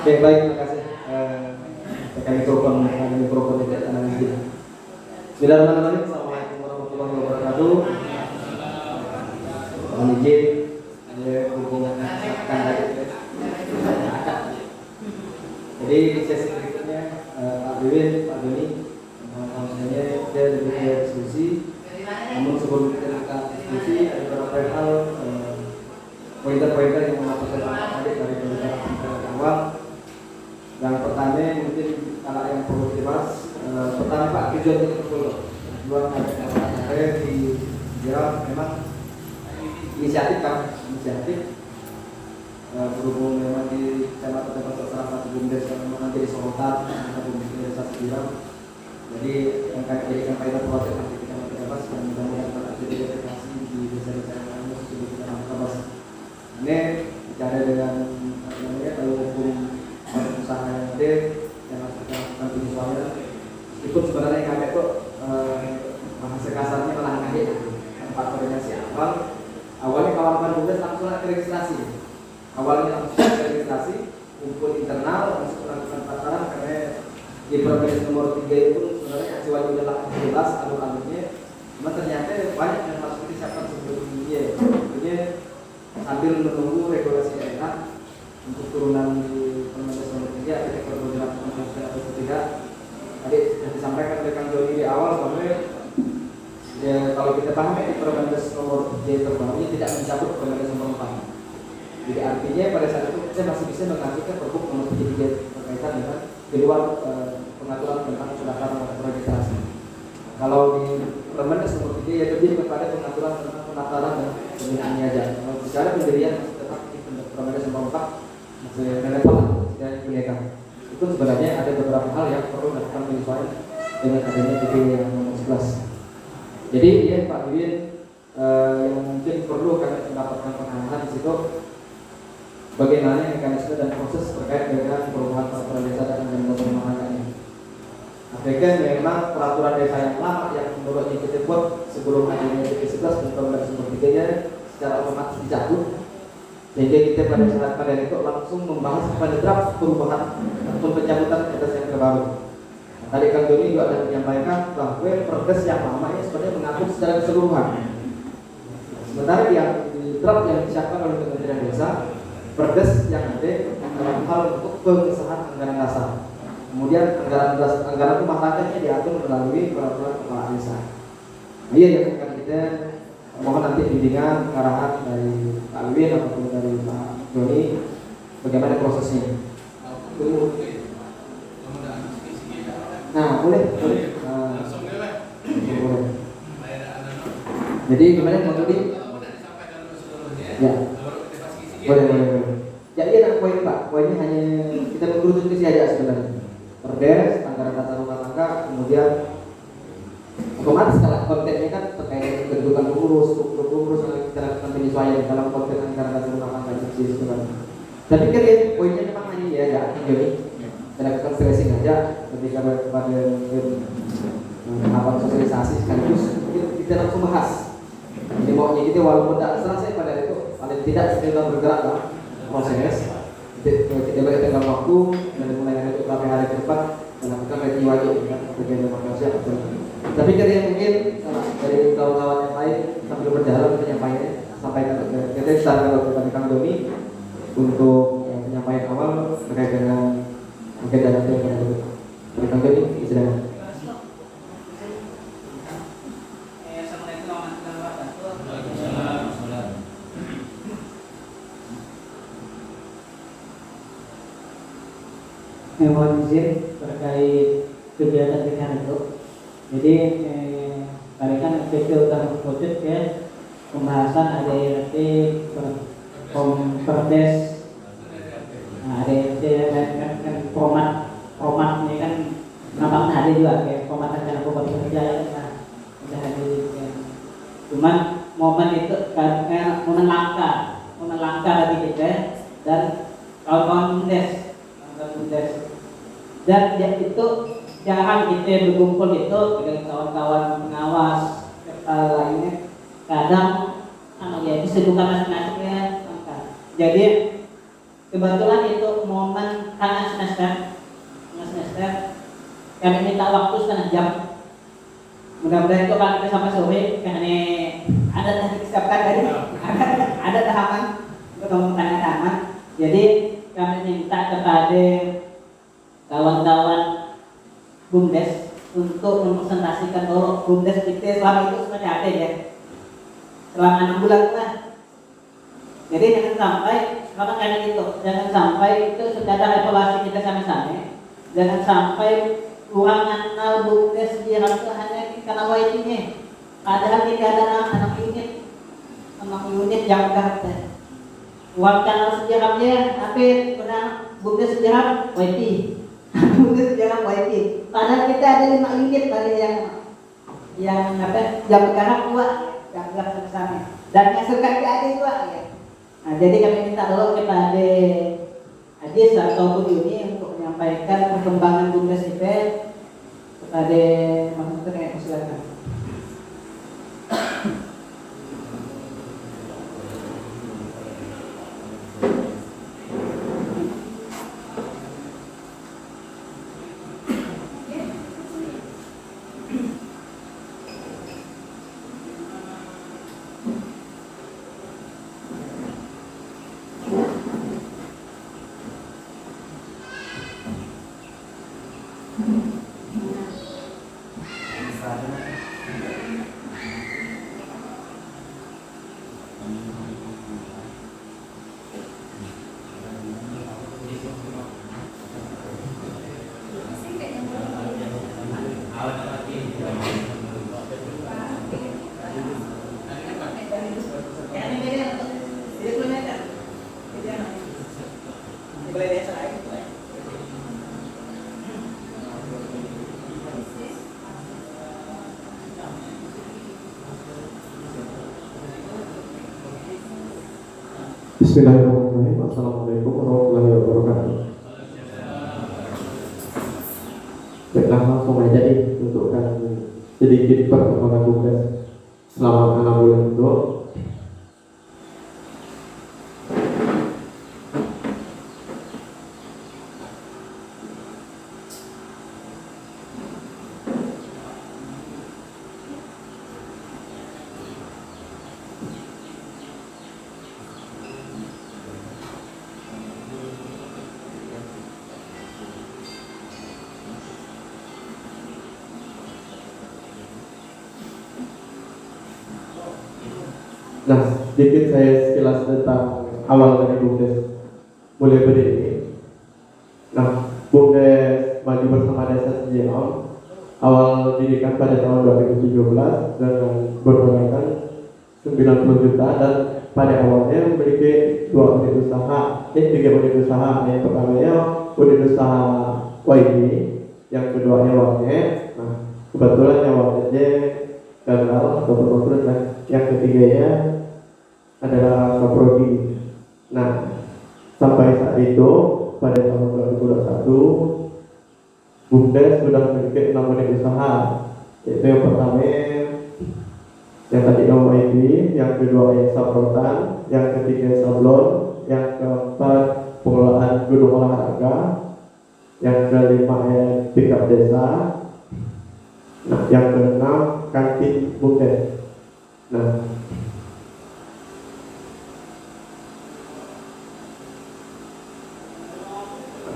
Baik, terima kasih. Tekan mikrofon tidak tenang sedikit. Bismillahirrahmanirrahim. Assalamualaikum warahmatullahi wabarakatuh. Mohon izin, hubungan akan jadi di sesi berikutnya Pak Wiwin, Pak Doni, semuanya kita lebih ke diskusi. Namun sebelum kita buka diskusi, ada beberapa hal pointer-pointer yang mengatakan adik dari pembicaraan awal. Yang pertama mungkin kalau yang perlu dibahas, pertama Pak tujuan kita dulu. Tujuan ada di dia memang inisiatif berhubung memang di Kecamatan Pasar salah satu bumdes yang memang jadi sorotan atau bumdes desa Sebilang. Jadi yang kami jadikan payung proses nanti kita membahas dan mudah-mudahan terjadi replikasi di desa-desa yang lain sudah kita bahas. Ini bicara dengan kalau hukum usaha yang ada yang harus kita lakukan penyesuaian. Meskipun sebenarnya yang kami itu bahasa kasarnya malah ngahit tempat koordinasi awalnya kawan-kawan bumdes langsung ke registrasi. Awalnya langsung ke registrasi, kumpul internal, langsung melakukan pasaran karena di Perpres nomor 3 itu sebenarnya acuannya udah jelas alur-alurnya. Cuma ternyata banyak yang harus disiapkan sebelum dia. Tentunya sambil menunggu regulasi daerah untuk turunan di Perpres nomor 3 ada berlaku atau tidak. Tadi sudah disampaikan oleh Kang Joni di awal bahwa ya, kalau kita pahami di Perpres nomor 3 terbaru ini tidak mencabut Perpres nomor 4. Jadi artinya pada saat itu kita masih bisa mengajukan Pergub nomor 33 berkaitan dengan di luar pengaturan tentang pendaftaran atau registrasi. Kalau di Perpres nomor 3 ya lebih kepada pengaturan tentang pendaftaran dan pembinaannya aja. Kalau bicara pendirian masih tetap di Perpres nomor 4 masih relevan dan digunakan. Itu sebenarnya ada beberapa hal yang perlu dilakukan penyesuaian dengan adanya PP yang nomor 11. Jadi ya Pak Wiwin yang mungkin perlu kami mendapatkan pengarahan di situ bagaimana mekanisme dan proses terkait dengan perubahan peraturan desa dan pembangunannya. Apakah memang peraturan desa yang lama yang menurut kita buat sebelum adanya PP 11 dan Perpres nomor 3-nya secara otomatis dicabut, sehingga kita pada itu langsung membahas pada draft perubahan atau pencabutan atas yang terbaru. Tadi Kang Joni juga ada menyampaikan bahwa Perpres yang lama ini sebenarnya mengatur secara keseluruhan. Sementara di draft yang disiapkan oleh Kementerian Desa, Perpres yang ada dalam hal untuk pengesahan anggaran dasar. Kemudian anggaran rumah tangganya diatur melalui peraturan kepala desa. Nah, iya yang akan kita mohon nanti bimbingan arahan dari Pak Wiwin ataupun dari Pak Joni bagaimana prosesnya. Nah, boleh. Jadi gimana Pak Joni? Ya. Boleh. Jadi ada poin Pak, poinnya hanya kita mengerucut isi aja sebenarnya. Perdes, anggaran dasar rumah tangga, kemudian otomatis kalau kontennya kan terkait kedudukan pengurus, struktur pengurus yang kita lakukan penyesuaian dalam konteks anggaran dasar rumah tangga itu kan. Saya pikir ya poinnya memang hanya ya ada ini. Kita lakukan stressing aja ketika pada sosialisasi sekaligus kita langsung bahas. Jadi maunya kita walaupun tidak selesai pada itu paling tidak sedang bergerak lah proses. Kita beri tenggang waktu dan mulai dari beberapa hari ke depan melakukan review wajib dengan bagian demokrasi atau tapi kerja mungkin dari kawan-kawan yang lain sambil berjalan penyampaiannya sampaikan kita secara kepada Kang Doni untuk penyampaian awal terkait dengan mungkin dari Kang Doni silakan. Mohon izin terkait kegiatan itu. Jadi tadi kan PP sudah mengerucut ya pembahasan ADRT Perdes, ADRT kan format ini kan nampaknya ada juga kayak format rencana pembangunan kerja ya, sudah hadir. Cuman momen itu kayak momen langka bagi kita dan kawan-kawan bumdes. Dan ya itu jarang kita berkumpul itu dengan kawan-kawan pengawas lainnya. Kadang ya kesibukan masing-masing ya. Jadi kebetulan itu momen tengah semester kami minta waktu setengah jam. Mudah-mudahan itu kalau kita sampai sore karena ada tadi disiapkan tadi ada tahapan untuk ngomong tanya tahapan. Jadi kami minta kepada kawan-kawan BUMDes untuk mempresentasikan bahwa BUMDes kita selama itu sebenarnya ada ya, selama 6 bulan lah. Jadi jangan sampai kalau kali itu, jangan sampai itu secara evaluasi kita sama-sama, jangan sampai kurang kenal BUMDes sejarah itu hanya karena YT-nya. Padahal tidak ada anak unit yang karakter. Uang kanal sejarahnya, tapi benar BUMDes sejarah YT. BUMDes sejarah YT. Padahal kita ada 5 unit tadi yang bergerak dua, yang bergerak bersama. Dan yang suka ada dua ya. Nah, jadi kami minta tolong kepada Adis atau Bu Yuni untuk menyampaikan perkembangan BUMDes IPE kepada Mas Menteri yang silakan. Bismillahirrahmanirrahim. Assalamualaikum warahmatullahi wabarakatuh. Baiklah, langsung aja nih untukkan sedikit perkembangan BUMDes selama 6 bulan itu. Nah, sedikit saya sekilas tentang awal dari BUMDes mulai berdiri. Nah, BUMDes Maju Bersama Desa Cijerong awal didirikan pada tahun 2017 dengan bermodalkan 90 juta dan pada awalnya memiliki 3 unit usaha. Yang pertamanya unit usaha YB, yang keduanya Warnet. Nah, kebetulan yang Warnetnya gagal atau bangkrut, dan yang ketiganya adalah Saprodi. Nah, sampai saat itu pada tahun 2021 BUMDes sudah memiliki 6 unit usaha, yaitu yang pertama yang tadi YB, yang kedua Saprotan, yang ketiga Sablon, yang keempat pengelolaan gedung olahraga, yang kelima Pickup Desa. Nah, yang keenam kantin BUMDes. Nah,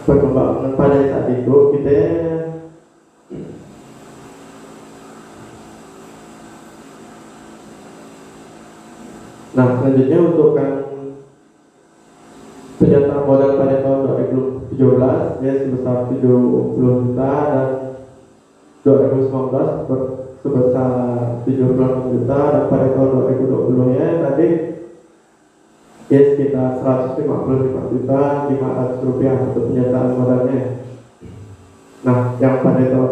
perkembangan pada saat itu kita selanjutnya untuk penyataan modal pada tahun 2017 ya sebesar 70 juta, dan 2019 sebesar 76 juta, dan pada tahun 2020 nya tadi ya sekitar 155 juta 500 rupiah untuk penyataan modalnya. Nah, yang pada tahun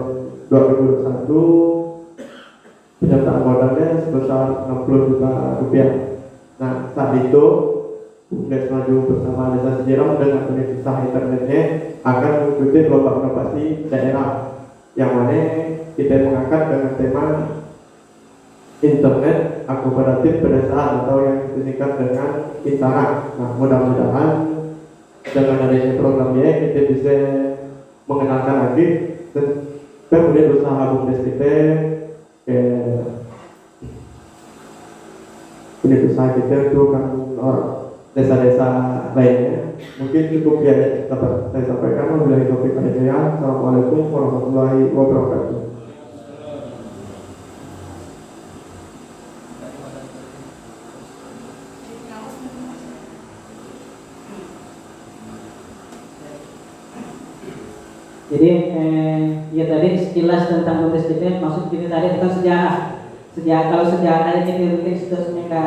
2021 penyataan modalnya sebesar 60 juta rupiah. Nah, saat itu BUMDes Maju Bersama Desa Cijerong dengan unit usaha internetnya akan mengikuti lomba inovasi daerah, yang mana kita mengangkat dengan tema internet akomodatif pedesaan atau yang disingkat dengan Intara. Nah, mudah-mudahan dengan adanya programnya kita bisa mengenalkan lagi dan kemudian usaha BUMDes kita ke unit usaha kita untuk orang desa-desa lainnya. Mungkin cukup ya dapat saya sampaikan. Wabillahi taufiq wal hidayah. Assalamualaikum warahmatullahi wabarakatuh. Jadi ya tadi sekilas tentang BUMDes kita, maksud kita tadi tentang sejarah. Kalau sejarah tadi kita mungkin sudah ada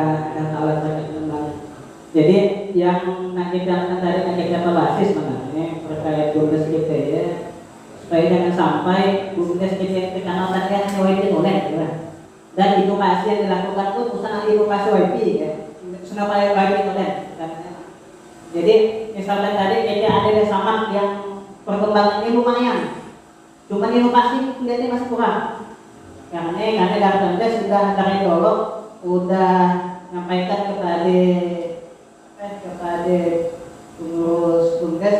alat sangat banyak. Jadi yang nak kita tadi nak kita basis mengenai terkait BUMDes kita ya, supaya jangan sampai BUMDes kita yang terkenal tadi hanya WP oleh, ya. Dan inovasi yang dilakukan pun usaha inovasi WP ya, sudah pakai WP oleh. Jadi misalnya tadi kita ada desa yang perkembangannya lumayan, cuma inovasi kelihatannya masih kurang. Karena dari BUMDes sudah dari dulu udah menyampaikan kepada pengurus BUMDes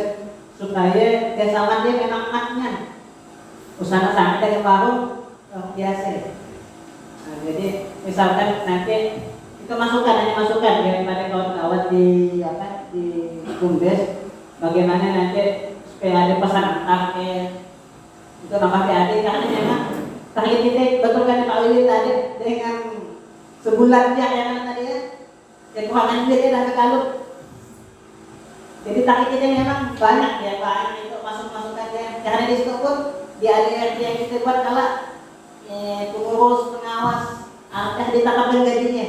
supaya desa dia memang emaknya usaha sampai dari baru biasa. Nah, jadi misalkan nanti itu hanya masukan daripada kawan-kawan di BUMDes, bagaimana nanti supaya ada pesan antar itu nambah PAD, karena memang target kita betul kan Pak Willy tadi dengan sebulan yang tadi ya, kekurangan duitnya dan kekalut. Jadi target kita memang banyak ya Pak, itu masukannya. Karena di situ pun di ADRT yang kita buat kalau pengurus pengawas ada ditetapkan gajinya.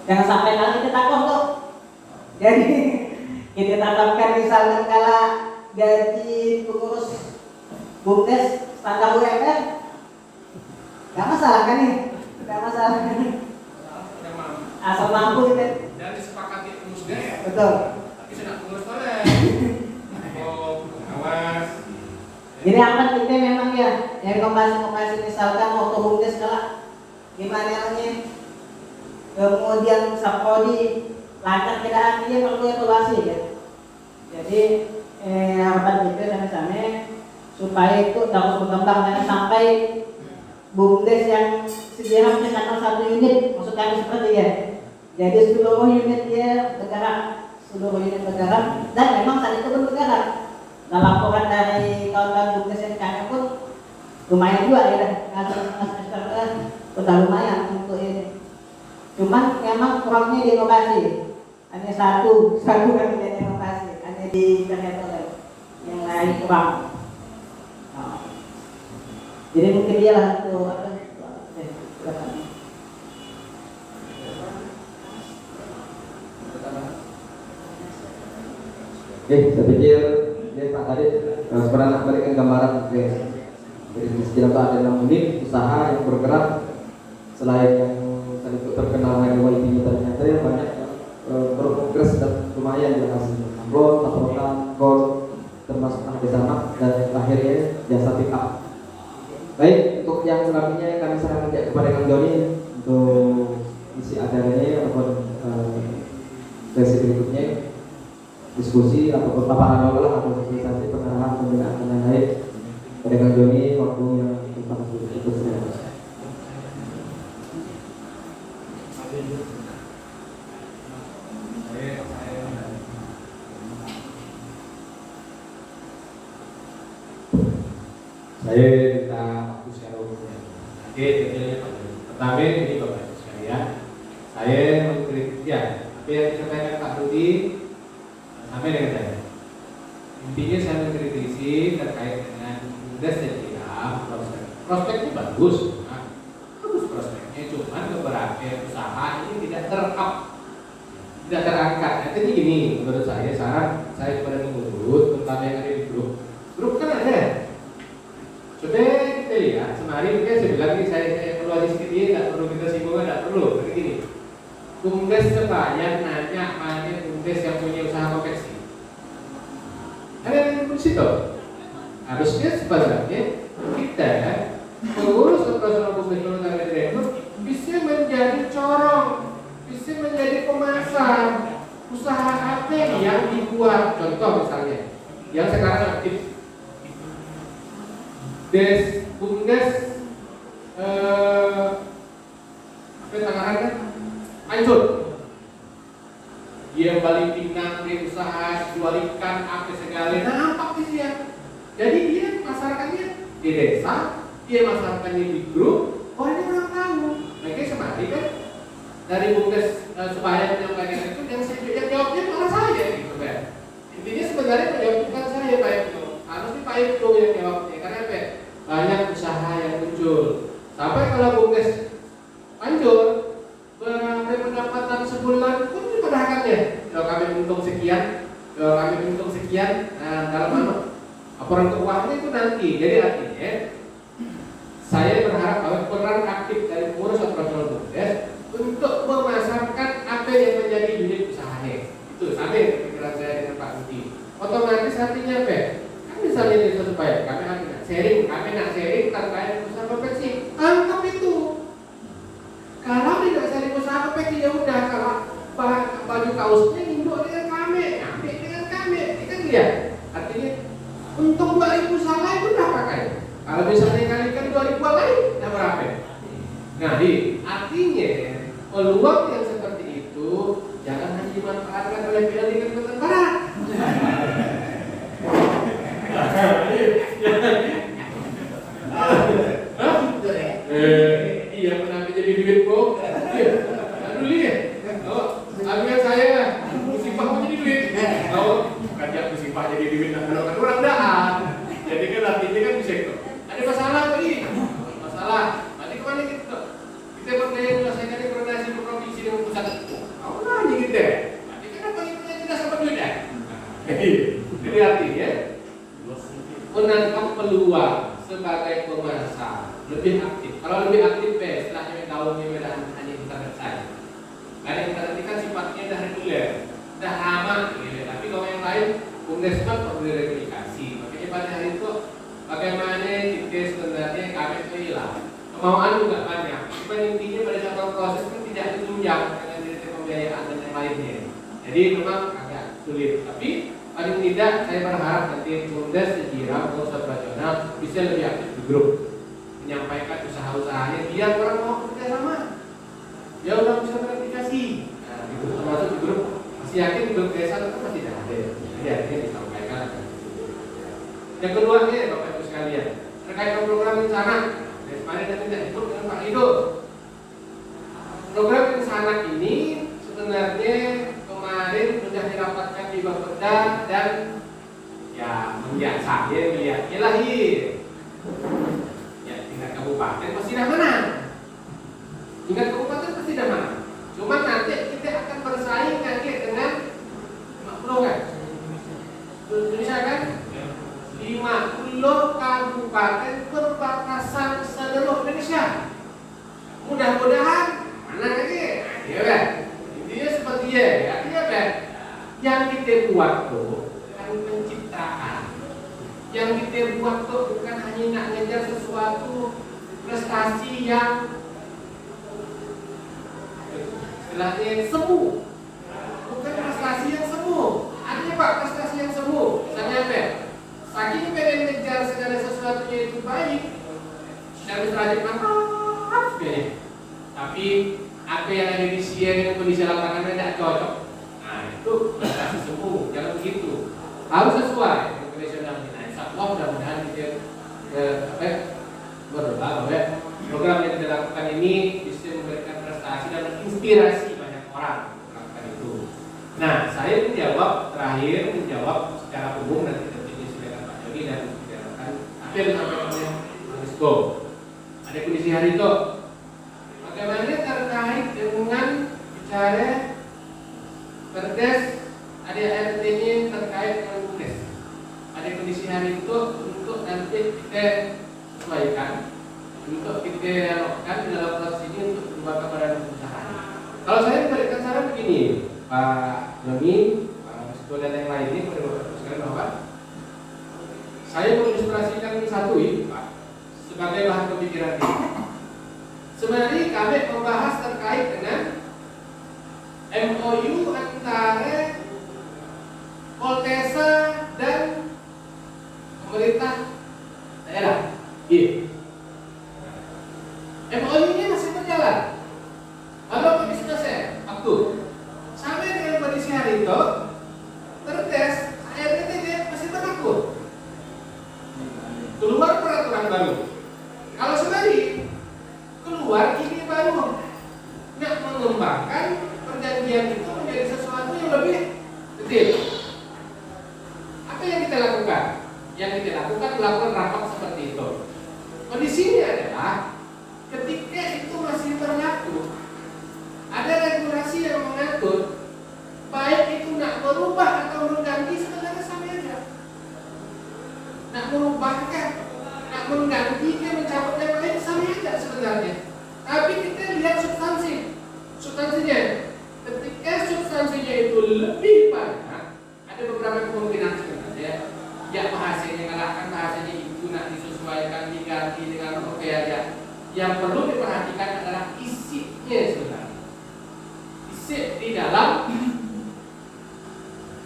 Jangan sampai kalau kita takut tuh. Jadi kita tetapkan misalnya kalau gaji pengurus BUMDes standar UMR, nggak masalah kan nih? Nggak masalah kan? Asal mampu kita. Dan disepakati musda ya. Betul. Tapi sudah pengurus oleh. Oh, pengawas. Jadi apa kita memang ya, yang kompasi misalkan waktu BUMDes kalau gimana namanya, kemudian Saprodi lancar tidak dia perlu evaluasi ya. Jadi harapan kita sama-sama supaya itu terus berkembang, jangan sampai BUMDes yang sejarah terkenal satu unit, maksud kami seperti ya. Jadi seluruh unit dia bergerak, dan memang saat itu pun bergerak. Nah, laporan dari kawan-kawan BUMDes yang kami pun lumayan juga ya, udah lumayan untuk ini. Cuman memang kurangnya di inovasi. Hanya satu kan tidak inovasi, hanya di internet yang lain kurang. Nah, jadi mungkin dia lah itu Saya pikir Pak tadi sebenarnya memberikan gambaran jadi di sekitar ada 6 unit usaha yang bergerak. Selain yang tadi terkenal dengan WIP ternyata ya banyak berprogres dan lumayan di hasilnya. Amrot, patrokan, gol, termasuk anak desa dan akhirnya jasa pick up. Baik, untuk yang selanjutnya kami serahkan kepada Kang Joni untuk isi acaranya ataupun sesi berikutnya, diskusi ataupun paparan awal atau sosialisasi pengarahan pembinaan dan lain pada Kang Joni waktu yang kita berikutnya. Saya minta waktu secara umumnya. Oke, detailnya pertama ini Bapak Ibu sekalian, saya mengkritik ya, tapi yang disampaikan Pak Rudi sampai dengan saya. Intinya saya mengkritisi terkait dengan BUMDes dan prospeknya bagus, bagus prospeknya, cuman beberapa usaha ini tidak terangkat. Jadi gini, menurut saya saran saya kepada pengurus, terutama yang ada di grup kan ada. Sudah kita lihat, semarin mungkin saya bilang ini saya evaluasi sedikit, tidak perlu kita singgung, tidak perlu. Begini, BUMDes sebanyak nanya mana BUMDes yang punya usaha konveksi. Ada yang di situ. Harusnya sebenarnya kita pengurus operasional BUMDes Volunteer Direktur bisa menjadi corong, bisa menjadi pemasar usaha apa apa yang dibuat, contoh misalnya yang sekarang aktif Bumdes Tangerang hancur, dia balik pinang, dia usaha jual ikan apa segala, nampak di sini. Jadi dia masyarakatnya di desa, dia masyarakatnya di grup, orang ini orang tahu. Makanya semari kan dari Bumdes supaya menyampaikan itu yang jawabnya malah saya gitu kan. Intinya sebenarnya menjawab bukan saya Pak Ibnu, harusnya Pak Ibnu yang jawabnya karena apa? Banyak usaha yang muncul. Sampai kalau Bumdes hancur, pendapatan sebulan pun diperhatikannya. Kalau kami untung sekian, nah, dalam mana? Laporan keuangan itu nanti. Jadi artinya saya berharap bahwa peran aktif dari pengurus operasional Bumdes untuk memasarkan apa yang menjadi unit usahanya. Itu sama pikiran saya dengan Pak Budi. Otomatis artinya apa? Kan misalnya di supaya kami nak sharing terkait usaha konveksi, anggap itu. Kalau tidak sharing usaha konveksi ya udah, kalau baju kaosnya induk dengan kami, ambil dengan kami, kan dia. Artinya untuk 2000 salah itu udah pakai. Kalau misalnya kalikan 2000 lain, dah berapa? Nah, artinya peluang yang seperti itu jangan hanya dimanfaatkan oleh PLD Kalimantan Barat. Iya, kenapa jadi duit kok? Iya, dulu ya. Oh, ambil saya musibah mau jadi duit. Oh, kerja musibah jadi duit nak kalau orang dah. Jadi kan artinya kan bisa itu. Ada masalah tadi. Masalah. Nanti kemana kita? Kita berdaya menyelesaikan koordinasi provinsi dengan pusat. Apa lagi kita? Nanti kenapa itu tidak sama duit ya? Jadi artinya menangkap peluang sebagai pemasar lebih aktif. Kalau lebih aktif, setelahnya gaungnya medan hanya internet saja. Karena internet ini kan sifatnya dah reguler, dah aman, gitu. Tapi kalau yang lain, Bumdes kan perlu direplikasi. Makanya pada hari itu, bagaimana kita sebenarnya kami itu hilang. Kemauan juga banyak. Cuma intinya pada saat proses itu tidak ditunjang dengan diri pembiayaan dan yang lainnya. Jadi memang agak sulit. Tapi paling tidak saya berharap nanti Bumdes sejarah pengurus operasional bisa lebih aktif di grup, menyampaikan usaha-usahanya biar orang mau kerja sama. Ya udah bisa verifikasi. Nah, itu termasuk di grup. Masih yakin di grup desa itu masih ada. Jadi akhirnya disampaikan. Yang kedua nih Bapak Ibu sekalian, terkait program rencana. Kemarin nanti tidak ikut dengan Pak Ido. Program rencana ini sebenarnya kemarin sudah dirapatkan di Bapeda dan ya melihat saya melihatnya lahir. Ya tingkat kabupaten pasti dah menang. Tingkat kabupaten pasti dah menang. Cuma nanti kita akan bersaing nanti dengan kan? Misalkan 50 kabupaten perbatasan seluruh Indonesia. Mudah-mudahan menang lagi. Ya kan? Intinya seperti ya. Artinya apa? Yang kita buat tuh kan pencitraan. Yang kita buat tuh bukan hanya nak ngejar sesuatu prestasi yang istilahnya semu. Bukan prestasi yang semu. Artinya Pak, prestasi yang semu. Misalnya apa? Saking pengen ngejar segala sesuatunya itu baik, secara serajin mantap ya. Tapi apa yang ada di sini dengan kondisi lapangan tidak cocok. Nah itu prestasi semu. Jangan begitu. Harus sesuai dengan profesional kita. Insyaallah mudah-mudahan kita berdoa bahwa program yang kita lakukan ini bisa memberikan prestasi dan menginspirasi banyak orang melakukan itu. Nah, saya menjawab secara umum nanti disediakan Pak Joni dan disediakan apa yang disampaikan oleh Manisco. Ada kondisi hari itu. Bagaimana terkait dengan bicara perdes ADART-nya terkait dengan Bumdes. Ada kondisi hari itu untuk nanti kita sesuaikan, untuk kita lakukan di dalam proses ini untuk berubah kepada usaha. Kalau saya memberikan saran begini, Pak Joni, Pak Manisco dan yang lainnya pada Bapak sekalian bahwa saya mengilustrasikan satu ini, Pak, sebagai bahan pemikiran ini. Sebenarnya kami membahas terkait dengan MOU antara kajian itu menjadi sesuatu yang lebih detail. Apa yang kita lakukan? Yang kita lakukan melakukan rapat seperti itu. Kondisinya adalah ketika itu masih berlaku, ada regulasi yang mengatur baik itu nak berubah atau mengganti sebenarnya sama aja. Nak merubahkan, nak menggantikan, mencabut yang lain sama aja sebenarnya. Tapi kita lihat substansinya. Ketika substansinya itu lebih banyak, ada beberapa kemungkinan sebenarnya. Ya bahasanya ngalahkan bahasanya itu nak disesuaikan, diganti dengan oke aja. Yang perlu diperhatikan adalah isinya sebenarnya. Isi di dalam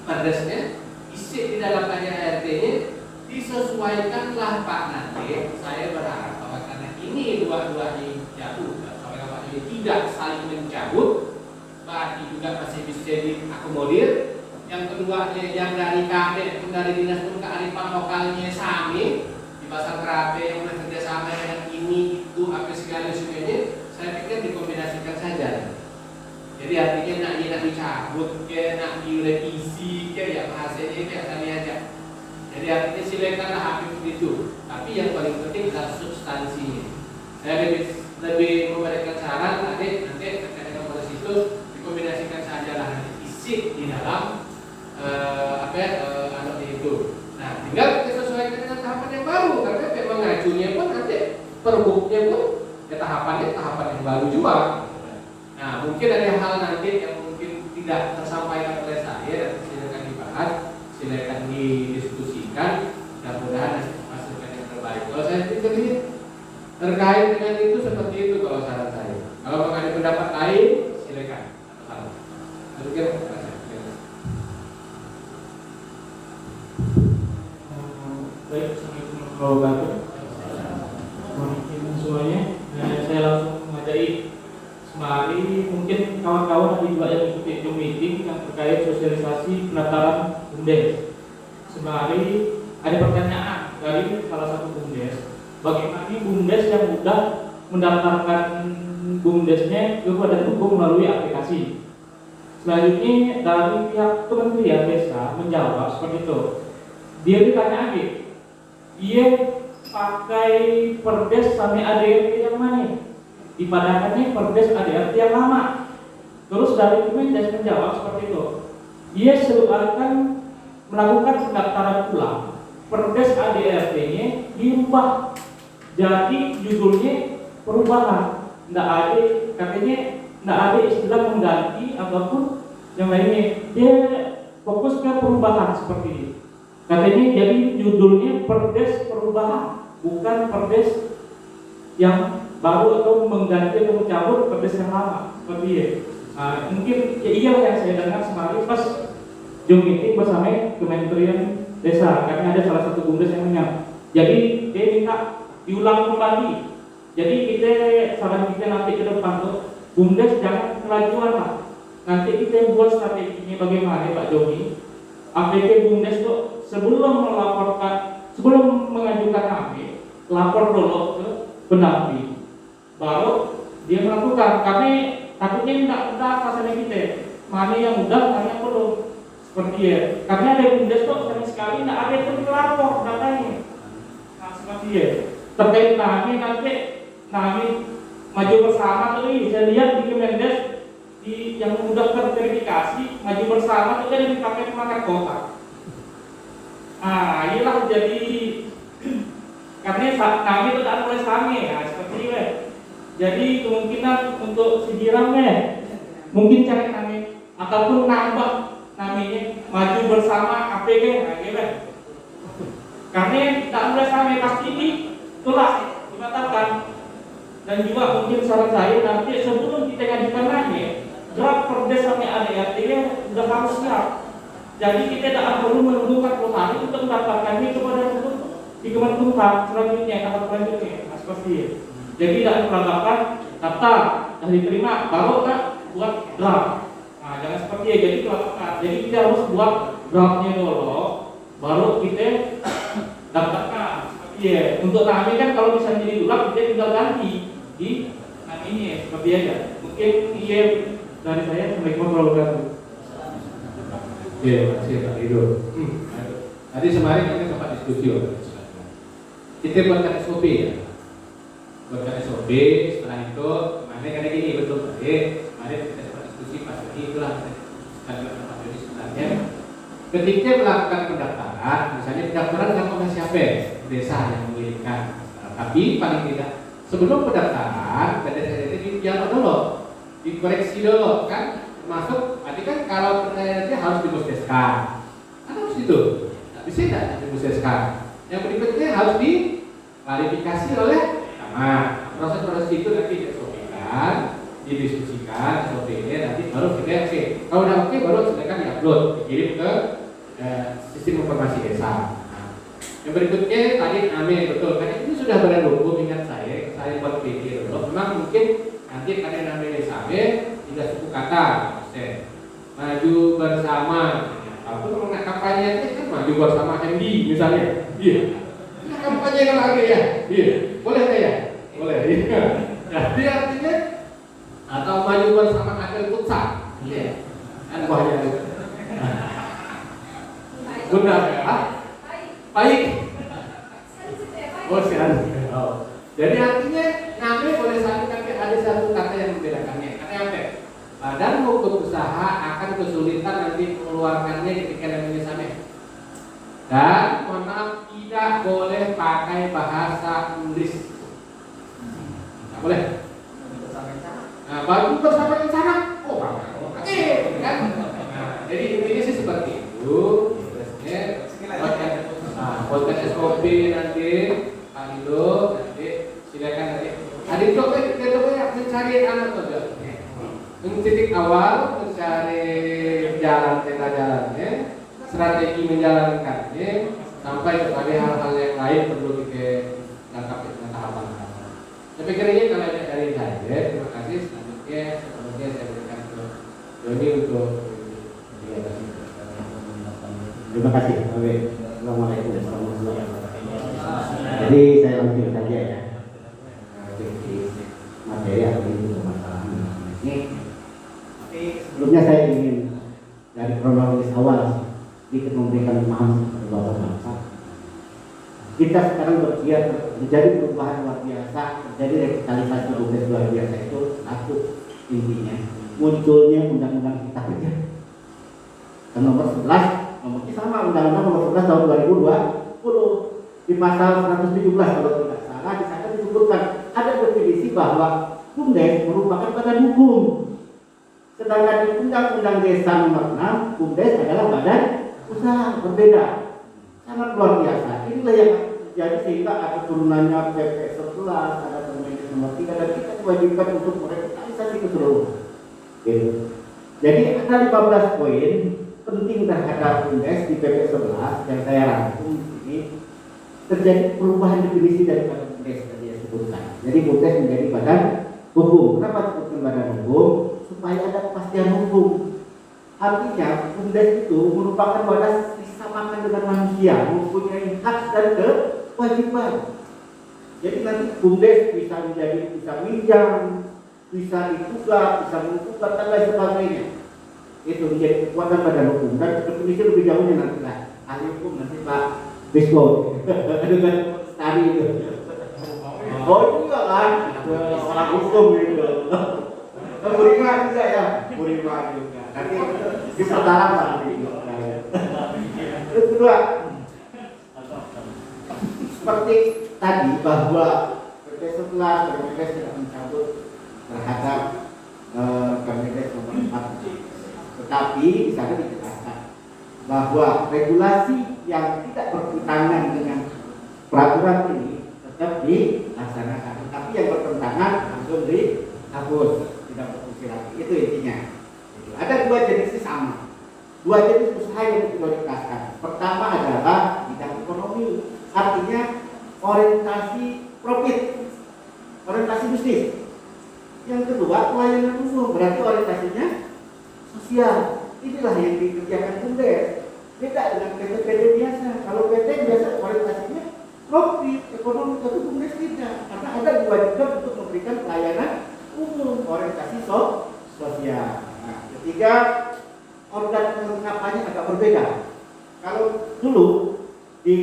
adresnya, isi di dalam KDRT-nya disesuaikanlah Pak nanti. Saya berharap bahwa karena ini dua-duanya jauh, kalau ini tidak saling mencabut, berarti juga masih bisa diakomodir. Yang keduanya yang dari KD pun dari dinas pun kearifan lokalnya sami di pasar Kerabe yang bekerja sama dengan ini itu apa segala semuanya, saya pikir dikombinasikan saja. Jadi artinya nak dicabut ke, nak direvisi ke, ya bahasanya kayak tadi aja. Jadi artinya silakanlah habis itu. Tapi yang paling penting adalah substansinya. Saya lebih memberikan saran nanti terkait dengan proses itu dikombinasikan saja lah isi di dalam itu. Nah, tinggal kita sesuaikan dengan tahapan yang baru karena mengajunya pun nanti perbuknya pun tahapan yang baru juga. Nah, mungkin ada hal nanti yang mungkin tidak tersampaikan oleh saya, silakan dibahas, silakan didiskusikan, mudah-mudahan hasilkan yang terbaik. Kalau saya pikir ini terkait dengan itu seperti itu kalau saran saya. Kalau ada pendapat lain, silakan. Baik, Assalamualaikum warahmatullahi wabarakatuh. Semuanya, saya langsung mengajari semari mungkin kawan-kawan ada juga yang ikuti Zoom meeting yang terkait sosialisasi pendaftaran BUMDes. Semari ada pertanyaan dari salah satu BUMDes, bagaimana BUMDes yang sudah mendaftarkan BUMDesnya ke Badan Hukum melalui aplikasi. Selanjutnya dari pihak Kementerian Desa menjawab seperti itu. Dia ditanya lagi, dia pakai perdes sampai ADRT yang mana? Dipadakannya perdes ADRT yang lama. Terus dari Kemendes menjawab seperti itu. Dia akan melakukan pendaftaran ulang. Perdes ADRT-nya diubah. Jadi judulnya perubahan. Nggak ada, katanya nggak ada istilah mengganti ataupun yang lainnya. Dia fokus ke perubahan seperti ini. Katanya jadi judulnya perdes perubahan, bukan perdes yang baru atau mengganti atau mencabut perdes yang lama seperti itu. Nah, mungkin ya iyalah yang saya dengar semalam pas Zoom meeting bersama Kementerian Desa, karena ada salah satu BUMDes yang menyang. Jadi dia minta diulang kembali. Jadi kita saran kita nanti ke depan tuh BUMDes jangan kelajuan lah. Nanti kita buat strateginya bagaimana Pak Joni. APK BUMDes tuh sebelum mengajukan kami lapor dulu ke pendamping, baru dia melakukan. Kami takutnya tidak rasanya kita mana yang udah, mana yang belum seperti ya. Karena ada BUMDes tuh sering sekali tidak ada yang lapor datanya. Nah seperti ya. Terkait kami nanti maju bersama tuh saya lihat di Kemendes yang sudah terverifikasi maju bersama itu kan dipakai perangkat kota. Nah, inilah jadi karena kami itu tak boleh sami, nah, seperti itu. Jadi kemungkinan untuk sejiramnya mungkin cari kami ataupun nambah namanya maju bersama APG, nah, gitu. Karena tak boleh sami pasti itulah dibatalkan. Dan juga mungkin saran saya nanti sebelum kita ngajukan lagi draft perdes sampai ADRT sudah harus siap. Jadi kita tidak perlu menunggu 40 hari untuk mendaftarkannya kepada di Kemenkumham selanjutnya tahap selanjutnya. Nah, seperti itu. Jadi tidak peranggapan daftar dan diterima baru kan buat draft. Nah jangan seperti itu. Jadi kelakapan. Jadi kita harus buat draftnya dulu, baru kita daftarkan. Iya. Untuk kami kan kalau misalnya jadi draft kita tinggal ganti di ini seperti aja. Mungkin iya dari saya. Assalamualaikum warahmatullahi wabarakatuh. Oke, makasih Pak Rido. Tadi semarin kita sempat diskusi loh. Kita buatkan SOP ya. Buatkan SOP, setelah itu kemarin kan gini betul Pak. Kemarin kita sempat diskusi pas ini itulah kan Pak Dodi sebenarnya. Ketika melakukan pendaftaran, misalnya pendaftaran dengan oleh siapa? Desa yang mengirimkan. Tapi paling tidak sebelum pendaftaran, desa-desa itu dialog dulu, dikoreksi dulu kan. Masuk, nanti kan kalau pertanyaannya harus dibusdeskan, kan harus itu, bisa tidak dibusdeskan. Yang berikutnya harus diklarifikasi oleh camat. Proses-proses itu nanti disopikan, didiskusikan, SOP-nya nanti baru kita oke. Kalau udah oke, baru silakan diupload, dikirim ke sistem informasi desa. Nah, yang berikutnya tadi NAME betul, karena ini sudah badan hukum ingat saya buat pikir dulu. Memang mungkin nanti karena NAME desa tidak suku kata, maju bersama. Aku kalau kampanye kan maju bersama MD misalnya, iya. Nah, kampanye kan lagi ya, iya. Boleh nggak ya? Boleh. Iya. Jadi artinya atau maju bersama Adel Futsal, iya. Kan banyak. Benar ya? Baik. Oh sian. Jadi artinya NAME boleh satu tapi ada satu kata yang membedakannya. Kata apa? Badan hukum usaha akan kesulitan nanti mengeluarkannya ketika namanya SAME. Dan mohon maaf tidak boleh pakai bahasa Inggris. Tidak boleh. Nah, baru bersama yang sana. Oh, oke, kan? Nah, jadi intinya sih seperti itu. Podcast SOP nanti, Pak Indo nanti silakan nanti. Adik coba kita coba mencari anak saja. Titik awal mencari jalan peta jalannya, strategi menjalankannya, sampai kepada hal-hal yang lain perlu kita tangkap dengan tahapan. Saya pikir ini kalau dari saya, terima kasih. Selanjutnya saya berikan ke Doni untuk terima kasih. Assalamualaikum warahmatullahi wabarakatuh. Jadi saya langsung saja ya. Jadi materi atau itu permasalahan ini. Tapi sebelumnya saya ingin dari kronologis awal sedikit memberikan pemahaman kepada Bapak bangsa. Kita sekarang bergiat terjadi perubahan luar biasa, terjadi revitalisasi BUMDes luar biasa itu satu intinya munculnya undang-undang cipta kerja. Dan nomor 11, nomornya sama undang-undang nomor 11 tahun 2020 di pasal 117 kalau tidak salah di sana disebutkan ada definisi bahwa BUMDes merupakan badan hukum. Sedangkan di Undang-Undang Desa nomor 6, BUMDes adalah badan usaha, berbeda. Sangat luar biasa. Inilah yang terjadi sehingga ada turunannya PP 11, ada Permenkes nomor 3 dan kita diwajibkan untuk merevitalisasi keseluruhan. Gitu. Jadi ada 15 poin penting terhadap BUMDes di PP 11 yang saya rangkum ini terjadi perubahan definisi dari BUMDes tadi yang disebutkan. Jadi BUMDes menjadi badan hukum. Kenapa disebutkan badan hukum? Supaya ada kepastian hukum. Artinya BUMDes itu merupakan badan disamakan dengan manusia, mempunyai hak dan kewajiban. Jadi nanti BUMDes bisa minjam, bisa digugat, bisa menggugat dan lain sebagainya. Itu menjadi kekuatan badan hukum. Dan definisi lebih jauhnya nanti lah ahli hukum nanti Pak Bisco dengan tadi itu. Oh juga kan orang hukum gitu. Beriman juga ya, beriman juga. Nanti di pertara nanti. Terus kedua, seperti tadi bahwa PP 11 Permenkes tidak mencabut terhadap Permenkes nomor 4. Tetapi di sana dijelaskan bahwa regulasi yang tidak bertentangan dengan peraturan ini tetap dilaksanakan. Tapi yang bertentangan langsung dihapus, tidak berfungsi lagi. Itu intinya. Ada dua jenis sama. Dua jenis usaha yang prioritaskan. Pertama adalah bidang ekonomi, artinya orientasi profit, orientasi bisnis. Yang kedua pelayanan umum, berarti orientasinya sosial. Inilah yang dikerjakan BUMDes. Beda dengan PT-PT biasa. Kalau PT biasa orientasinya profit, ekonomi, tapi BUMDes tidak. Karena ada diwajibkan untuk memberikan pelayanan umum, orientasi sosial. Tiga, organ kelengkapannya agak berbeda. Kalau dulu di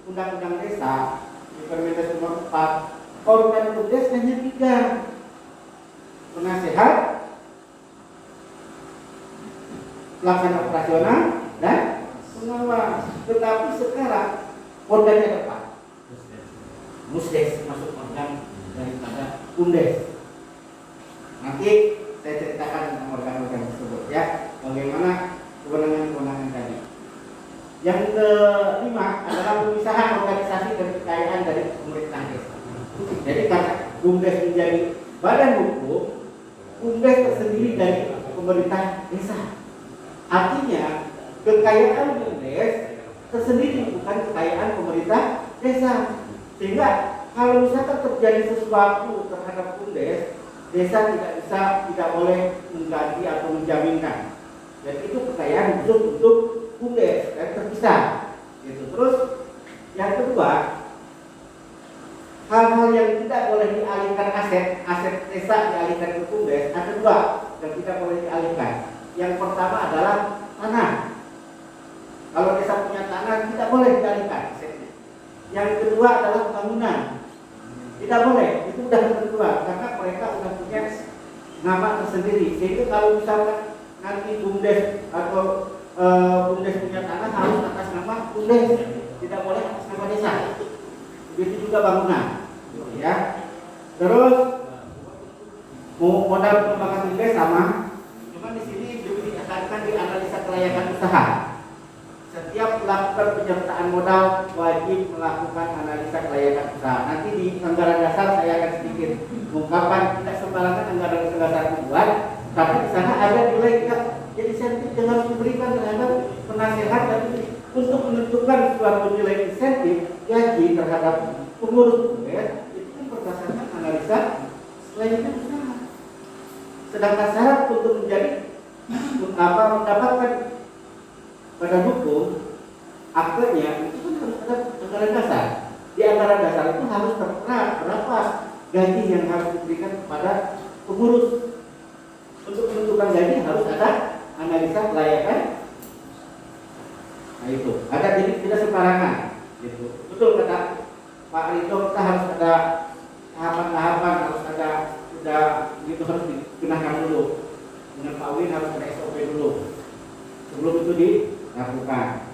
Undang-Undang Desa di Permendes nomor 4, organ BUMDes hanya 3, penasehat, pelaksana operasional, dan pengawas. Tetapi sekarang organnya apa? Musdes masuk organ daripada BUMDes. Nanti saya ceritakan tentang organ-organ tersebut ya, bagaimana kewenangan-kewenangan tadi. Yang kelima adalah pemisahan organisasi dan kekayaan dari pemerintah desa. Jadi karena BUMDes menjadi badan hukum, BUMDes tersendiri dari pemerintah desa. Artinya kekayaan BUMDes tersendiri, bukan kekayaan pemerintah desa. Sehingga kalau misalkan terjadi sesuatu terhadap BUMDes, desa tidak boleh mengganti atau menjaminkan. Dan itu kekayaan khusus untuk BUMDes dan terpisah. Gitu. Terus yang kedua, hal-hal yang tidak boleh dialihkan aset desa dialihkan ke BUMDes ada 2 yang tidak boleh dialihkan. Yang pertama adalah tanah. Kalau desa punya tanah tidak boleh dialihkan asetnya. Yang kedua adalah bangunan. Tidak boleh, itu sudah kedua karena mereka sudah punya nama tersendiri. Sehingga kalau misalkan nanti BUMDes atau BUMDes punya tanah harus atas nama BUMDes, tidak boleh atas nama desa. Begitu juga bangunan, ya. Terus modal pengembangan BUMDes sama, cuma di sini juga ditekankan di analisa kelayakan usaha. Setiap melakukan penyertaan modal wajib melakukan analisa kelayakan usaha. Nanti di anggaran dasar saya akan sedikit mengungkapkan, tidak sembarangan anggaran dasar dibuat, tapi di sana ada nilai jadi insentif yang harus diberikan terhadap penasehat dan untuk menentukan suatu nilai insentif gaji terhadap pengurus BUMDes itu kan berdasarkan analisa kelayakan usaha. Sedangkan syarat untuk mendapatkan badan hukum aktenya itu kan harus ada anggaran dasar. Di anggaran dasar itu harus tertera berapa gaji yang harus diberikan kepada pengurus. Untuk menentukan gaji harus ada analisa kelayakan. Nah itu ada, jadi tidak sembarangan. Gitu. Betul kata Pak Rito, kita harus ada tahapan-tahapan, harus ada sudah gitu, harus digunakan dulu. Dengan Pak Win harus ada SOP dulu sebelum itu dilakukan.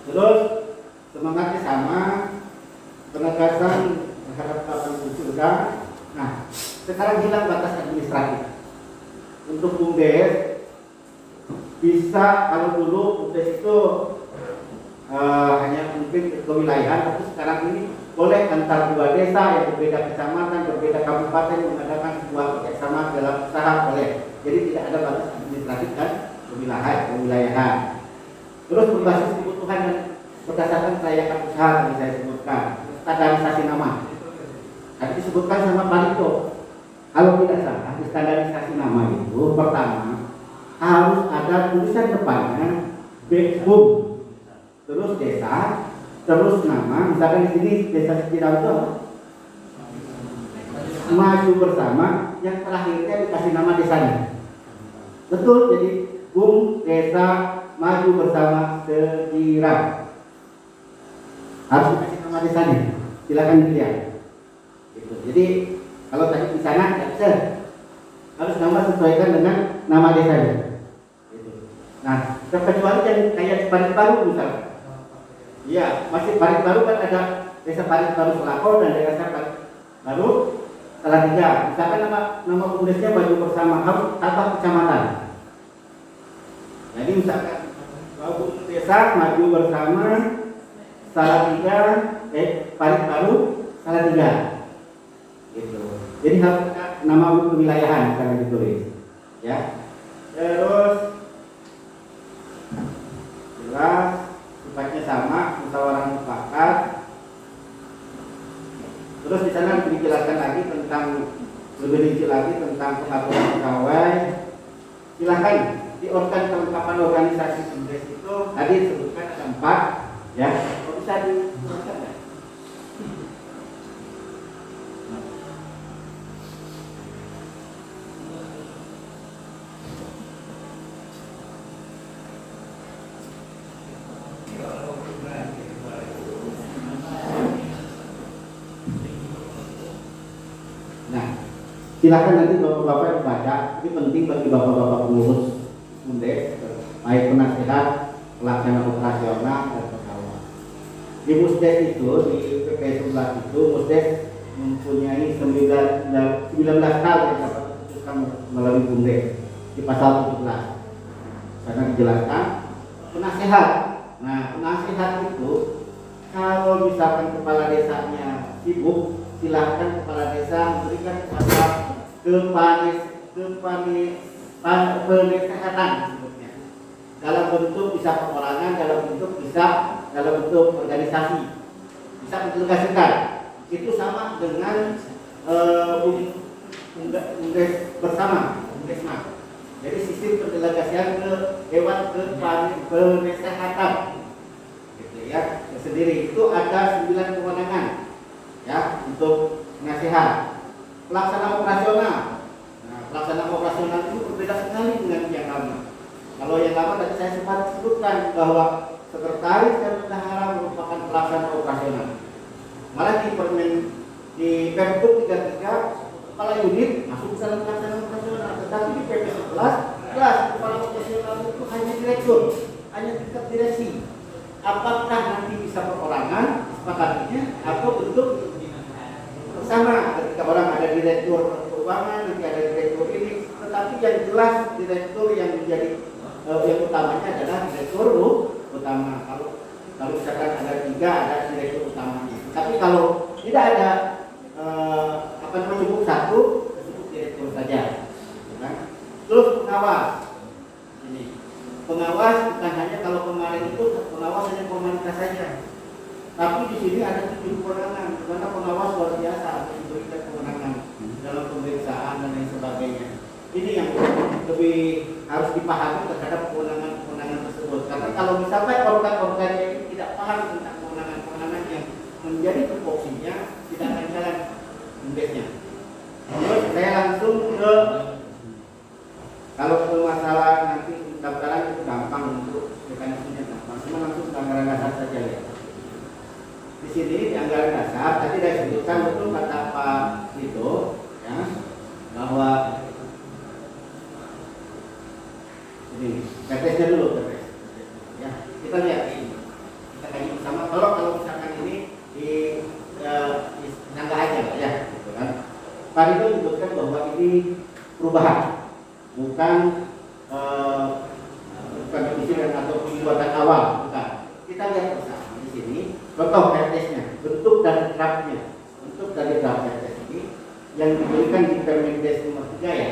Terus semangatnya sama, penegasan terhadap tahapan sudah. Nah, sekarang hilang batas administratif. Untuk BUMDes bisa, kalau dulu BUMDes itu hanya mungkin kewilayahan, tapi sekarang ini boleh antar 2 desa yang berbeda kecamatan, berbeda kabupaten mengadakan sebuah kerjasama dalam usaha, boleh. Jadi tidak ada batas administratif dan kewilayahan. Terus berbasis kebutuhan dan berdasarkan kelayakan usaha yang saya sebutkan, standarisasi nama. Tadi disebutkan sama Pak Rito. Kalau tidak salah, standarisasi nama itu pertama harus ada tulisan depannya BUM, terus desa, terus nama. Misalkan di sini desa Cikidang itu maju bersama, yang terakhirnya dikasih nama desanya. Betul, jadi BUM desa maju bersama Sekirang. Harus dikasih nama desanya. Silakan dilihat. Gitu. Jadi kalau tadi di sana tidak bisa, harus nama sesuaikan dengan nama desanya. Gitu. Nah, terkecuali yang kayak Parit Baru misalnya. Iya, masih Parit Baru kan ada desa Parit Baru Selako dan desa Parit Baru Salatiga. Misalkan nama BUMDesnya maju bersama, harus tambah kecamatan. Jadi misalkan desa maju bersama Salatiga, Parit Baru Salatiga. Gitu. Jadi harus nama kewilayahan karena ditulis, ya. Terus jelas, sifatnya sama, musyawarah mufakat. Terus di sana dijelaskan lagi tentang, lebih rinci lagi tentang pengaturan pegawai. Silahkan di organ kelengkapan organisasi BUMDes itu tadi disebutkan ada 4, ya. Kok bisa disebutkan ya? Silakan nanti bapak-bapak baca. Ini penting bagi bapak-bapak pengurus BUMDes, baik penasehat, pelaksana operasional dan pegawai. Di Musdes itu, di PP 11 itu, Musdes mempunyai 19 hal yang dapat diputuskan melalui BUMDes di pasal 17. Karena dijelaskan penasehat. Nah, penasehat itu kalau misalkan kepala desanya sibuk, silahkan kepala desa memberikan kepada penasehatan sebutnya. Dalam bentuk bisa perorangan, dalam bentuk organisasi, bisa mendelegasikan. Itu sama dengan BUMDes bersama, BUMDesma. Jadi sistem pendelegasian ke Dewan Penasehatan, gitu ya. Sendiri itu ada 9 kewenangan, ya, untuk nasihat. Pelaksana operasional. Nah, pelaksana operasional itu berbeda sekali dengan yang lama. Kalau yang lama tadi saya sempat sebutkan bahwa sekretaris dan bendahara merupakan pelaksana operasional. Malah di Pergub 33 kepala unit masuk dalam pelaksana operasional, tetapi di PP 11 jelas kepala operasional itu hanya direktur, hanya tingkat direksi. Apakah nanti bisa perorangan sepakatnya atau bentuk bersama? Ketika orang ada direktur keuangan, nanti ada direktur ini, tetapi yang jelas direktur yang menjadi yang utamanya adalah direktur utama. Kalau misalkan ada 3, ada direktur utamanya. Tapi kalau tidak ada cukup 1, cukup direktur saja. Nah, terus pengawas. Ini pengawas bukan hanya kalau kemarin itu pengawas hanya formalitas saja. Tapi di sini ada 7 kewenangan, di mana pengawas luar biasa diberikan kewenangan dalam pemeriksaan dan lain sebagainya. Ini yang lebih harus dipahami terhadap kewenangan tersebut. Karena kalau misalnya organ-organnya ini tidak paham tentang kewenangan yang menjadi tupoksinya, tidak akan jalan BUMDesnya. Terus saya langsung ke, kalau ke masalah nanti pendaftaran itu gampang, untuk mekanismenya gampang, cuma langsung ke anggaran dasar saja ya. Di sini di anggaran dasar tadi saya sebutkan betul kata Pak itu, ya, bahwa ini TPS-nya dulu, TPS. Ya, kita lihat ini, kita kaji bersama. Kalau misalkan ini di nangga aja ya, gitu kan. Pak itu menyebutkan bahwa ini perubahan, bukan penyusunan atau pembuatan awal, bukan. Kita lihat bersama di sini contoh TPS-nya, bentuk dan draftnya. Bentuk dari draft TPS ini yang diberikan di Permendes nomor 3 ya.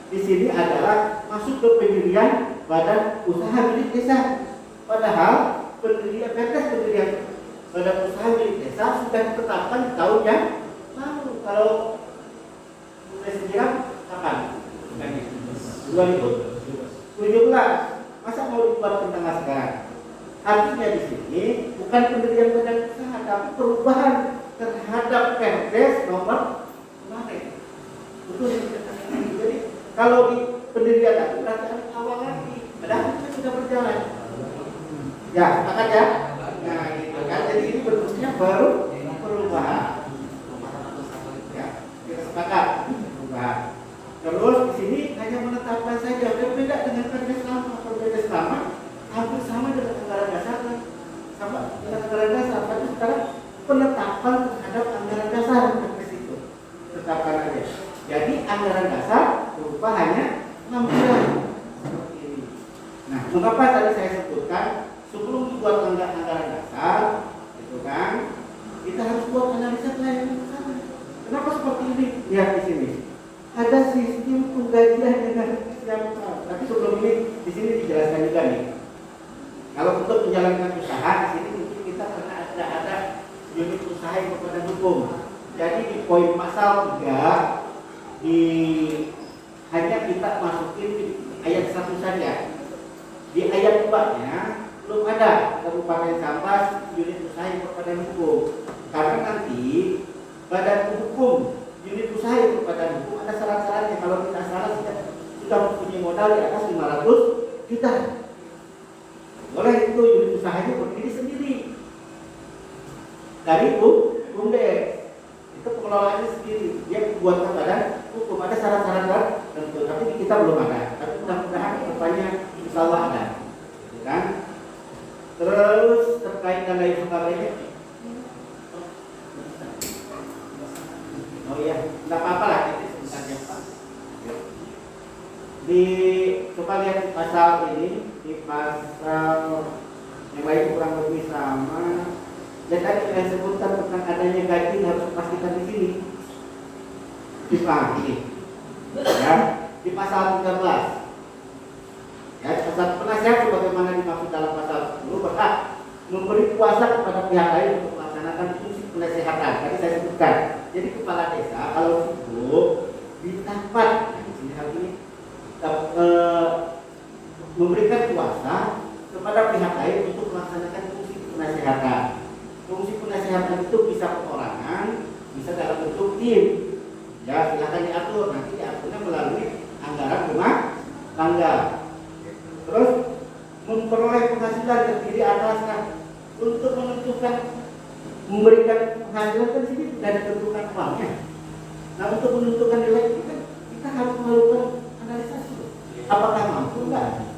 Di sini adalah masuk ke pendirian badan usaha milik desa. Padahal pendirian badan usaha milik desa sudah ditetapkan di tahun yang lalu. Kalau saya sejarah kapan? 2017. Masa mau dibuat tentang sekarang? Artinya di sini bukan pendirian badan usaha, tapi perubahan terhadap Perdes nomor kemarin. Betul. Jadi kalau di pendirian itu berarti awal lagi, padahal itu sudah berjalan. Ya, sepakat ya? Nah, gitu kan. Jadi ini bentuknya baru perubahan. Ya, kita sepakat perubahan. Terus di sini hanya menetapkan saja, berbeda dengan Perdes lama. Perdes lama hampir sama dengan anggaran dasar, sama dengan anggaran dasar. Tapi sekarang penetapan terhadap anggaran dasar Perdes itu tetapkan aja. Jadi anggaran dasar berupa hanya 6 bulan seperti ini. Nah, mengapa tadi saya sebutkan sebelum dibuat anggaran dasar, itu kan kita harus buat analisa pelayanan usaha. Kenapa seperti ini? Lihat di sini. Ada sistem penggajian dengan siapa? Tapi sebelum ini di sini dijelaskan juga nih. Kalau untuk menjalankan usaha di sini mungkin kita karena ada unit usaha yang berbadan hukum. Jadi di poin pasal 3 hanya kita masukin ayat 1 saja. Di ayat 2-nya belum ada Kabupaten Sambas unit usaha yang berbadan hukum. Karena nanti badan hukum unit usaha yang berbadan hukum ada syarat-syaratnya. Kalau tidak salah sudah mempunyai modal di atas 500 juta. Boleh itu unit usahanya berdiri sendiri. Dari BUMDes itu pengelolaannya sendiri. Dia membuatkan badan hukum, ada syarat-syarat tertentu, tapi kita belum ada. Tapi mudah-mudahan kedepannya insya Allah ada, gitu kan? Terus terkait dan lain sebagainya. Oh iya, tidak apa-apa lah, ini sebentar ya Pak. Coba lihat di pasal ini, di pasal yang lain kurang lebih sama. Dan tadi saya sebutkan tentang adanya gaji harus dipastikan di sini. Dipahami. Ya, di pasal 13. Ya, pasal penasihat sebagaimana dimaksud dalam pasal 10 berhak memberi kuasa kepada pihak lain untuk melaksanakan fungsi penasihatan. Tadi saya sebutkan. Jadi kepala desa kalau sibuk didapat, di sini hal ini memberikan kuasa kepada pihak lain untuk melaksanakan fungsi penasihatan. Fungsi penasihatan itu bisa perorangan, bisa dalam bentuk tim. Ya, silakan diatur. Nanti diaturnya melalui anggaran rumah tangga. Terus memperoleh penghasilan terdiri atas untuk menentukan memberikan penghasilan kan sini tidak ditentukan uangnya. Nah, untuk menentukan nilai itu kan kita harus melakukan analisasi. Apakah mampu enggak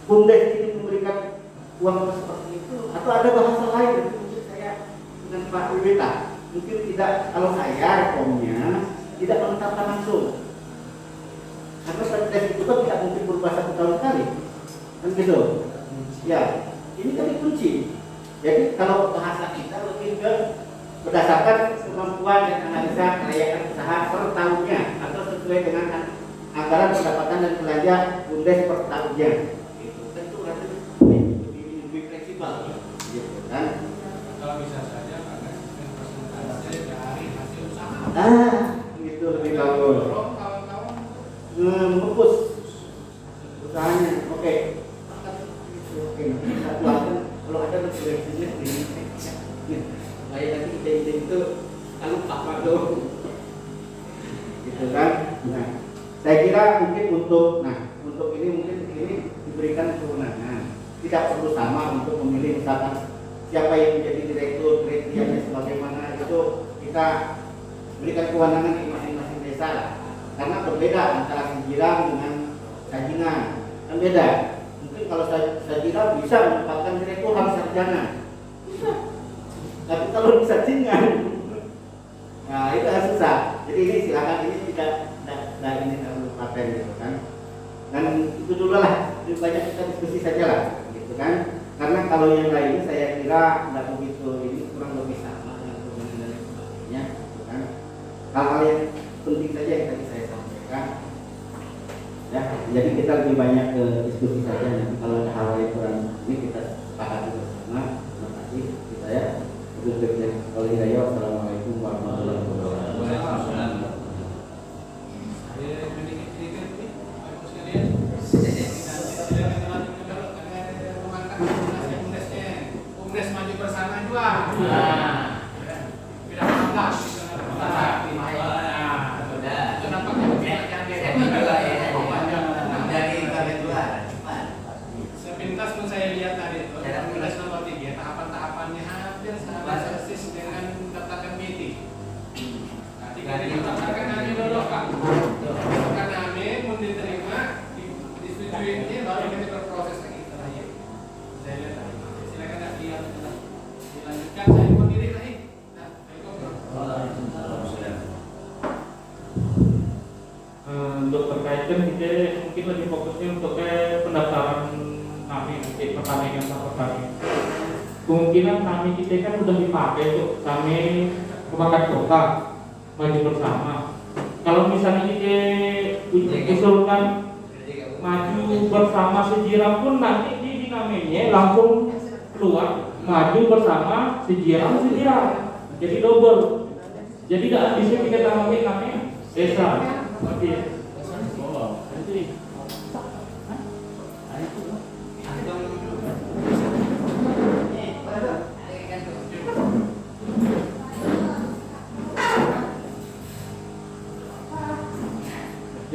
BUMDes ini memberikan uang seperti itu, atau ada bahasa lain? Mungkin saya dengan Pak Wiwita mungkin tidak, kalau saya reformnya tidak menetapkan langsung, karena Perdes itu kan tidak mungkin berubah 1 tahun sekali, kan gitu. Ya, ini kan kunci. Jadi kalau bahasa kita lebih ke berdasarkan kemampuan dan analisa kelayakan usaha per tahunnya atau sesuai dengan anggaran pendapatan dan belanja BUMDes per tahunnya. Itu tentu lebih fleksibel, gitu kan? Kalau bisa saja pakai sistem persentase dari hasil usaha. Itu lebih bagus. Kawan-kawan Fokus usahanya. Oke. Oke, kita keluarkan kalau ada referensinya di sini. Supaya nanti ide-ide itu kalau Pak Mado, gitu kan? Nah, saya kira mungkin untuk ini mungkin ini diberikan kewenangan. Tidak perlu sama untuk memilih misalkan siapa yang menjadi direktur, kriterianya sebagaimana itu kita berikan kewenangan di masing-masing desa lah. Karena berbeda antara Sajirang dengan Sajingan, kan beda. Mungkin kalau Sajirang bisa menempatkan direktur harus sarjana, bisa. Tapi kalau di Sajingan, nah itu harus susah. Jadi ini silakan, ini tidak ini terlalu paten gitu kan. Dan itu dulu lah, lebih banyak kita diskusi saja lah, gitu kan. Karena kalau yang lain saya kira tidak begitu, ini kurang lebih sama dengan perubahan dan sebagainya, gitu kan. Hal-hal yang penting saja yang tadi saya sampaikan. Ya, jadi kita lebih banyak ke diskusi saja. Nanti kalau ada hal yang kurang ini kita sepakati bersama. Terima kasih. Kita ya. Kalau hidayah, wassalamualaikum warahmatullahi wabarakatuh. BUMDes maju bersama juga. Tidak 15. Itu nampaknya sepintas pun saya lihat tadi itu BUMDes nomor 3 tahapan-tahapannya hampir sama persis dengan daftarkan meeting. Nanti didaftarkan kami dulu Pak. Karena kami mau diterima, disetujuinya baru kita berproses lagi terakhir. Saya lihat tadi. Silakan dilanjutkan. Saya mau diri lagi. Untuk terkaitkan kita mungkin lebih fokusnya untuk pendaftaran kami nanti pertandingan sama pertandingan. Kemungkinan kami kita kan sudah dipakai tuh, kami kebanggaan kota maju bersama. Kalau misalnya kita usulkan maju bersama Sajirang pun nanti di namanya langsung keluar maju bersama Sajirang. Jadi double. Jadi tidak bisa kita tambahin namanya desa. Oke.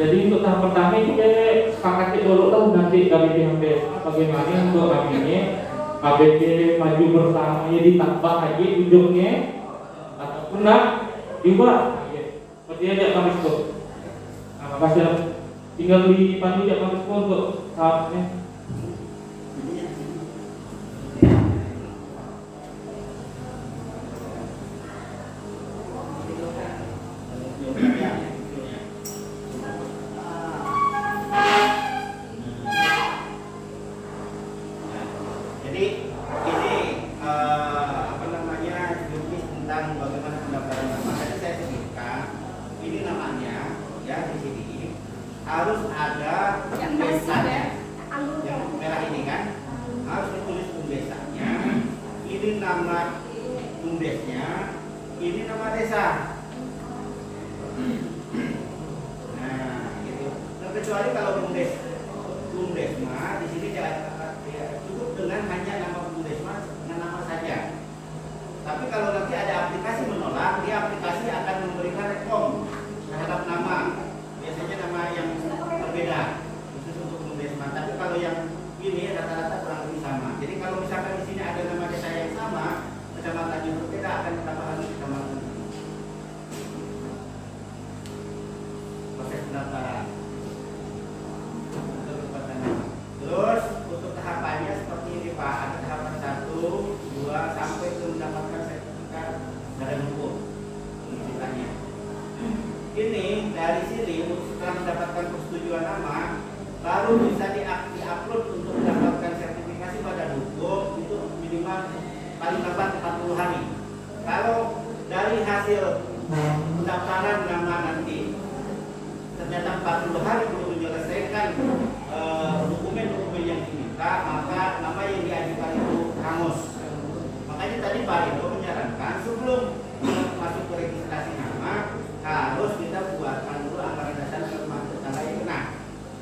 Jadi untuk tahap pertama kita sepakati dulu lah nanti dari pihak desa bagaimana untuk namanya ABD maju bersama ya ditambah lagi ujungnya ataupun dibuat. Seperti aja kami sebut. Makasih lah. Tinggal dipandu ya Mas Ko untuk saatnya. Jadi ini apa namanya juknis tentang bagaimana pendaftaran nama. Tadi saya sebutkan ini namanya ya di sini harus ada Yang masih desanya, ya, yang merah ini kan harus ditulis desanya. Ini nama bumdesnya, ini nama desa. Nah, gitu. Nah, kecuali kalau bumdesma di sini cukup dengan hanya nama bumdesma dengan nama saja. Tapi kalau nanti ada aplikasi menolak, dia aplikasi akan memberikan rekom terhadap nama. Biasanya nama yang berbeda khusus untuk bumdesma. Tapi kalau yang ini rata-rata kurang lebih sama. Jadi kalau misalkan di sini ada nama desa yang sama, kecamatan yang berbeda akan ditambahkan kecamatan. Proses pendaftaran. Terus untuk tahapannya seperti ini Pak, ada tahapan 1, 2 sampai ke mendapatkan sertifikat badan hukum. Ini ceritanya. Ini dari sini setelah mendapatkan persetujuan nama, baru bisa diupload untuk mendapatkan sertifikasi badan hukum itu minimal paling lambat 40 hari. Kalau dari hasil pendaftaran nama nanti ternyata 40 hari belum menyelesaikan dokumen-dokumen yang diminta, maka nama yang diajukan itu hangus. Makanya tadi Pak Rido menyarankan sebelum masuk ke registrasi nama harus kita buatkan dulu anggaran dasar rumah tangga yang kena.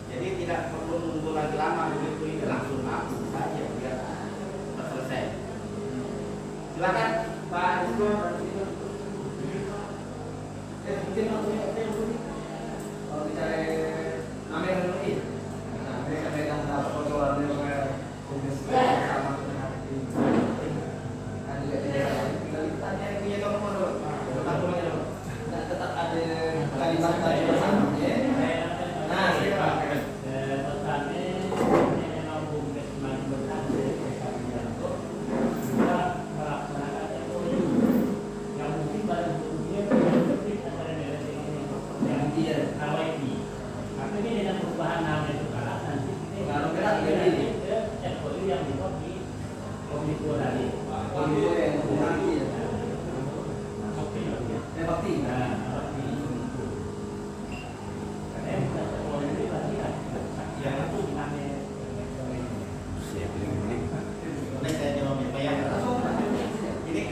Jadi tidak perlu nunggu lagi lama, begitu ini langsung hapus saja biar selesai. Silakan Pak Rido. Mungkin kalau bicara nama yang lebih, nah mereka pegang dapat kontrol dengan komisi sama dengan ada tinggal tanya yang punya kamu mau tetap ada kalimat bersama ya. Nah siapa?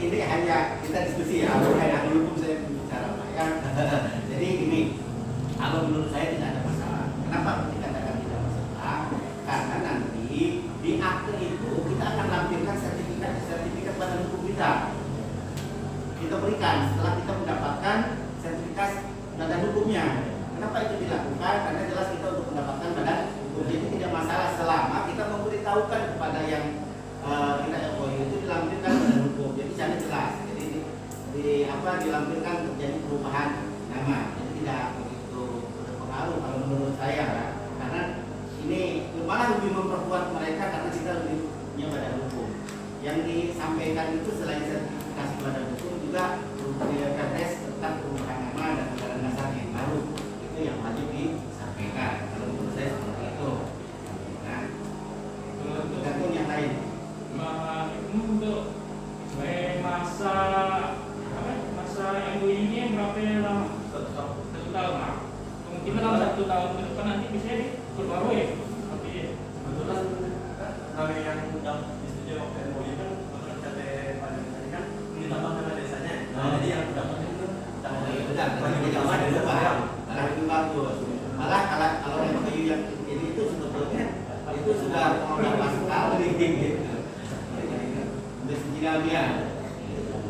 Ini hanya kita diskusi ya, bukan ahli hukum saya bicara Pak ya. Jadi gini, kalau menurut saya tidak ada masalah. Kenapa dikatakan tidak masalah? Karena nanti di akte itu kita akan lampirkan sertifikat badan hukum kita. Kita berikan setelah kita mendapatkan sertifikat badan hukumnya. Kenapa itu dilakukan? Karena jelas kita untuk mendapatkan badan hukum. Jadi tidak masalah selama kita memberitahukan kepada yang kita LOI itu dilampirkan badan hukum. Jadi sana jelas. Jadi dilampirkan terjadi perubahan nama. Jadi tidak begitu berpengaruh kalau menurut saya, karena ini malah lebih memperkuat mereka karena kita lebih punya badan hukum. Yang disampaikan itu selain sertifikasi badan hukum juga perdes tentang perubahan nama dan anggaran dasar yang baru. Itu yang wajib disampaikan. Kalau menurut saya seperti itu. Nah, tergantung yang lain. Untuk masa yang ini berapa lama? 1 tahun lah. Kemungkinan dalam 1 tahun ke depan nanti bisa diperbarui. Tapi kebetulan nama yang sudah disetujui waktu MOU kan menurut KT Padang tadi kan ditambah nama desanya. Jadi yang dapat itu Malah lebih bagus. Malah kalau yang kayu yang ini itu sebetulnya itu sudah lama sekali gitu. Udah sejilabia.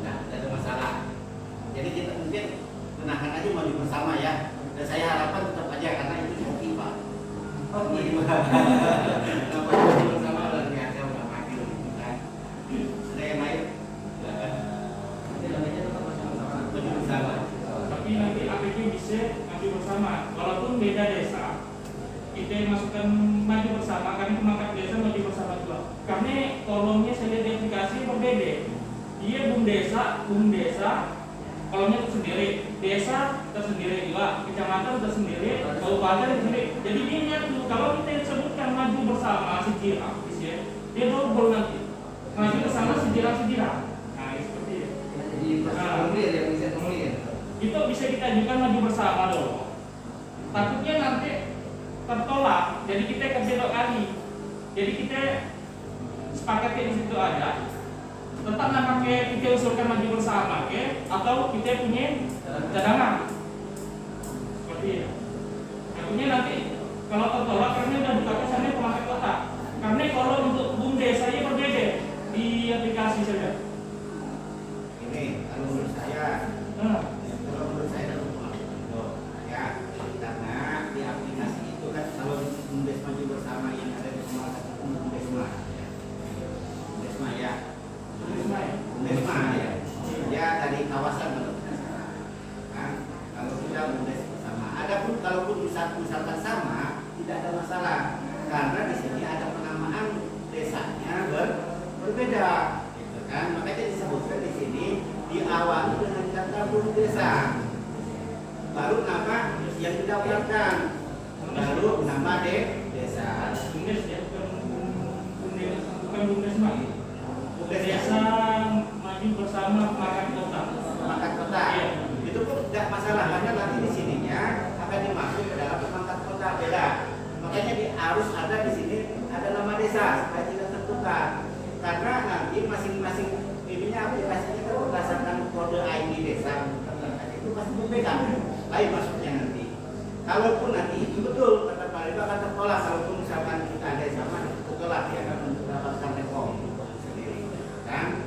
Nah, tidak ada masalah. Jadi kita mungkin menahan aja maju bersama ya. Dan saya harapkan tetap aja karena itu hoki Pak. Hoki Kenapa maju bersama luar biasa udah maju gitu kan. Ada yang lain? Nanti namanya tetap bersama. Maju bersama. tapi nanti APG bisa maju bersama. Walaupun beda karena kolomnya saya lihat di aplikasi berbeda. Dia bum desa, kolomnya tersendiri, desa tersendiri juga, kecamatan tersendiri, kabupaten tersendiri. Jadi dia nyatu. Kalau kita sebutkan maju bersama sejarah, dia double nanti. Maju bersama sejarah. Nah, seperti itu. Jadi formulir ya, bisa formulir. Itu bisa kita ajukan maju bersama dulu. Takutnya nanti tertolak, jadi kita kerja 2 kali. Jadi kita sepakatnya di situ ada. Tetap nggak pakai kita usulkan maju bersama, atau kita punya cadangan. Seperti itu. Takutnya nanti kalau tertolak karena udah buka kesannya pemakai kota. Karena kalau untuk BUMDes saya berbeda di aplikasi saja. Ini kalau menurut saya ya, karena di aplikasi itu kan kalau BUMDes maju bersama yang ada di semua BUMDesma ya. BUMDesma ya. Ya dari kawasan kan kalau sudah BUMDes bersama. Adapun kalaupun misalkan sama tidak ada masalah karena di sini ada penamaan desanya berbeda gitu kan. Makanya disebutkan di sini diawali dengan kata BUMDesa. Baru nama yang didaftarkan, baru nama desa. BUMDes ya, bukan BUMDesma. Desa maju bersama pemakai kota. Pemangkat kota. Iya. Itu pun tidak masalah karena nanti di sininya akan dimasuk ke dalam pemangkat kota beda. Makanya harus ada di sini ada nama desa supaya tidak tertukar. Karena nanti masing-masing ininya aplikasinya kan berdasarkan kode ID desa. Itu pasti berbeda. Lain maksudnya nanti. Kalaupun nanti itu betul kata Pak Ridho akan tertolak kalaupun misalkan kita ada sama tertolak dia akan mendapatkan rekom sendiri kan.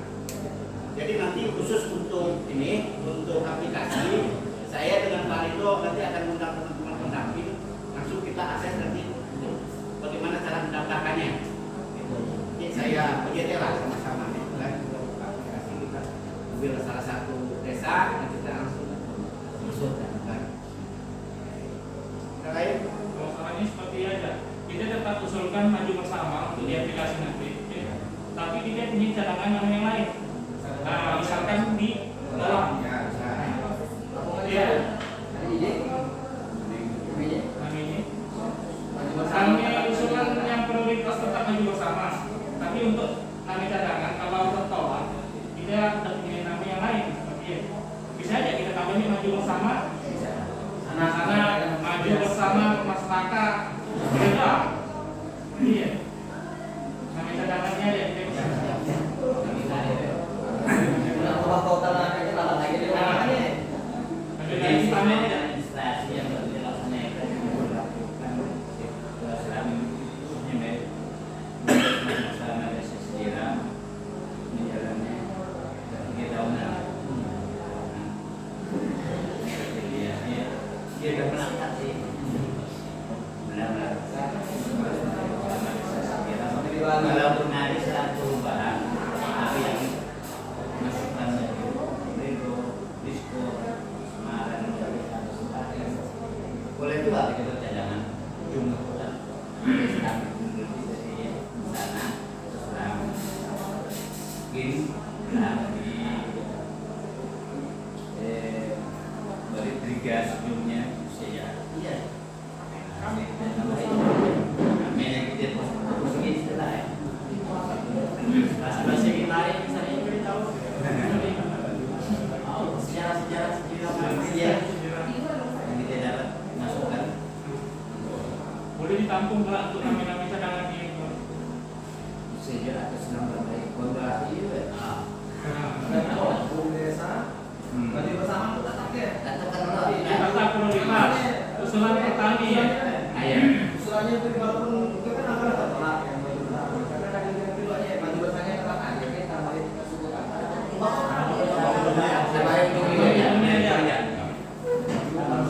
Jadi nanti khusus untuk ini untuk aplikasi saya dengan Pak Ridho nanti akan mengundang teman-teman pendamping langsung kita akses nanti bagaimana cara mendaftarkannya. Jadi saya PJT lah sama-sama nih kan untuk aplikasi kita ambil salah satu desa dan kita langsung masuk kan. Lain Kalau caranya seperti aja, kita tetap usulkan maju bersama untuk di aplikasi nanti. Tapi kita punya cadangan yang lain. Nah, misalkan di dalam. ya bisa. Iya. Ada ide? Ide? Namanya. Maju bersama. Kami usulkan yang prioritas tetap maju bersama. Tapi untuk nama cadangan kalau tertolak, kita ada punya nama yang lain. Seperti itu. Bisa aja kita tambahin maju bersama. Anak-anak maju bersama masyarakat. Beda. Iya. Nama cadangannya ada kita bisa. Kalau kota lagi lagi di mana? Ada lagi tambahin. Administrasi yang dilaksanakan bersama desa sejarah menjalannya 3 tahunan. Dia udah berangkat sih. Benar-benar. Walaupun ada surat perubahan, tapi yang masukan dari Ridho, Disko, Semarang, boleh juga kita cadangan jumlah kota. Kami di sana setelah mungkin dari 3 sebelumnya saya iya kami yang kita posisi setelah ya bahasa kita lain misalnya yang kita tahu sejarah manusia yang kita dapat masukkan Boleh ditampung nggak untuk nama-nama cadangan ini? sejarah atas nama baik kontra iya Desa. Maju bersama kita pakai. katakan dulu Kata prioritas, usulan petani ya. ayah Usulannya itu walaupun itu kan akan tertolak yang maju bersama. Karena tadi yang keduanya maju bersama yang telah ada kita tambahin ke suku kata. terbaik untuk ini ya Ya.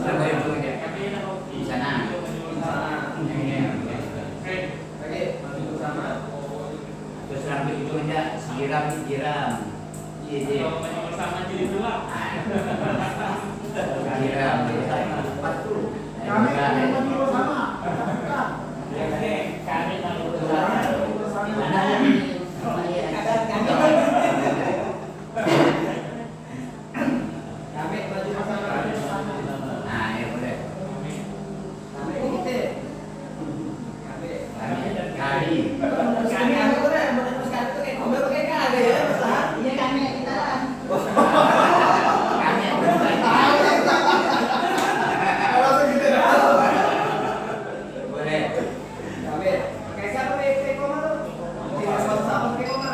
terbaik untuk ini Kami ada di sana Oke. Oke, maju bersama. terus rambut itu aja siram iya Kalau maju bersama jadi 2. siram 40 Kami maju bersama. Kami maju Maju bersama. mana sekali. Kami aku tuh ya, meneruskan itu kayak ngomel kayak ada ya, masalah. Iya kami yang kita. Kami yang Langsung gitu ya. boleh. Kami kayak siapa kayak koma tuh? Tidak sama kayak koma.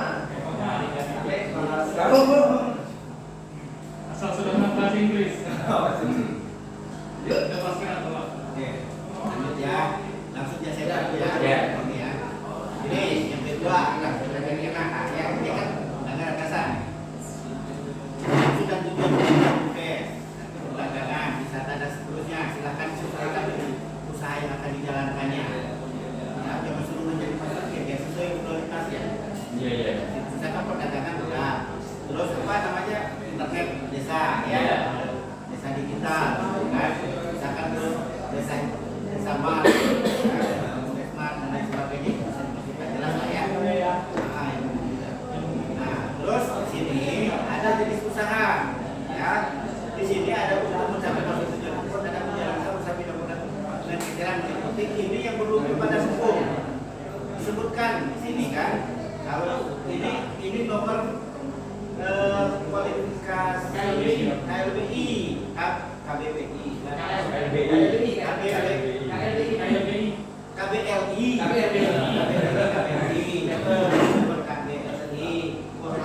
Asal sudah menang bahasa Inggris. Yuk, lepaskan atau apa? Oke, lanjut ya. Langsung ya saya bantu ya. Ya. Oke ya. Ini yang kedua, yang enak ya. Ini kan anggaran dasar. Sudah tujuan oke. Perdagangan, wisata dan seterusnya. Silakan sesuaikan dengan usaha yang akan dijalankannya. Ya, jangan suruh menjadi pasar ya sesuai prioritas ya. Iya, iya. Misalkan perdagangan udah. Terus apa namanya? Internet desa ya. Iya. Desa digital kan. Misalkan terus desa smart, smart dan lain sebagainya kita jelas lah ya. Nah, terus di sini ada jenis usaha ya. Di sini ada untuk mencapai maksud tujuan tersebut ada menjalankan usaha bidang dan kegiatan mengikuti ini yang berlaku pada hukum disebutkan di sini kan. Kalau ini nomor kualifikasi KLBI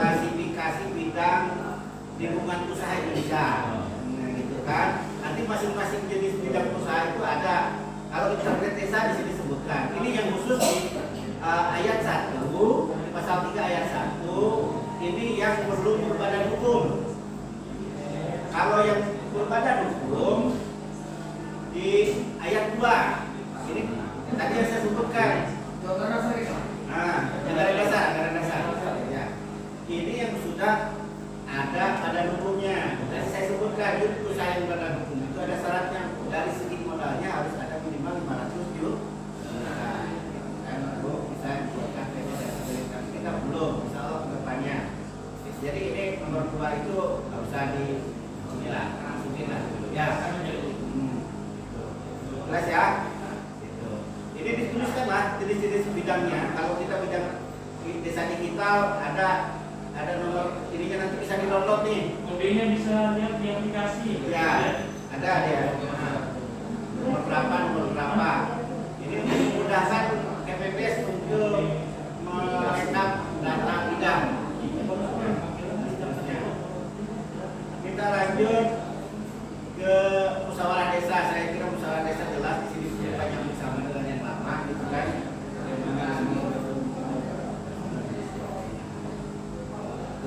klasifikasi bidang lingkungan usaha Indonesia. Nah, gitu kan. Nanti masing-masing jenis bidang usaha itu ada. Kalau internet desa di sini disebutkan. Ini yang khusus di ayat 1, pasal 3 ayat 1. Ini yang perlu berbadan hukum. Kalau yang berbadan hukum di ayat 2 ini tadi yang saya sebutkan. Nah, anggaran dasar ya. Ini yang sudah ada badan hukumnya. Tadi saya sebutkan itu usaha yang badan hukum itu ada syaratnya dari segi modalnya harus ada minimal 500 juta. Dan baru bisa dibuatkan PT kita belum, insya Allah ke depannya. Jadi ini nomor 2 itu nggak usah di inilah, masukin lah ya. Jelas ya. Gitu. Ini dituliskan lah jenis-jenis bidangnya. Kalau kita bidang desa digital ada nomor ininya nanti bisa di-download nih. Kodenya bisa lihat di aplikasi. Ya, ada dia. Nomor berapa. Ini memudahkan KPPS untuk merekap data bidang. Kita lanjut ke musyawarah desa. Saya kira musyawarah desa jelas di sini banyak bersama dengan yang lama, gitu kan?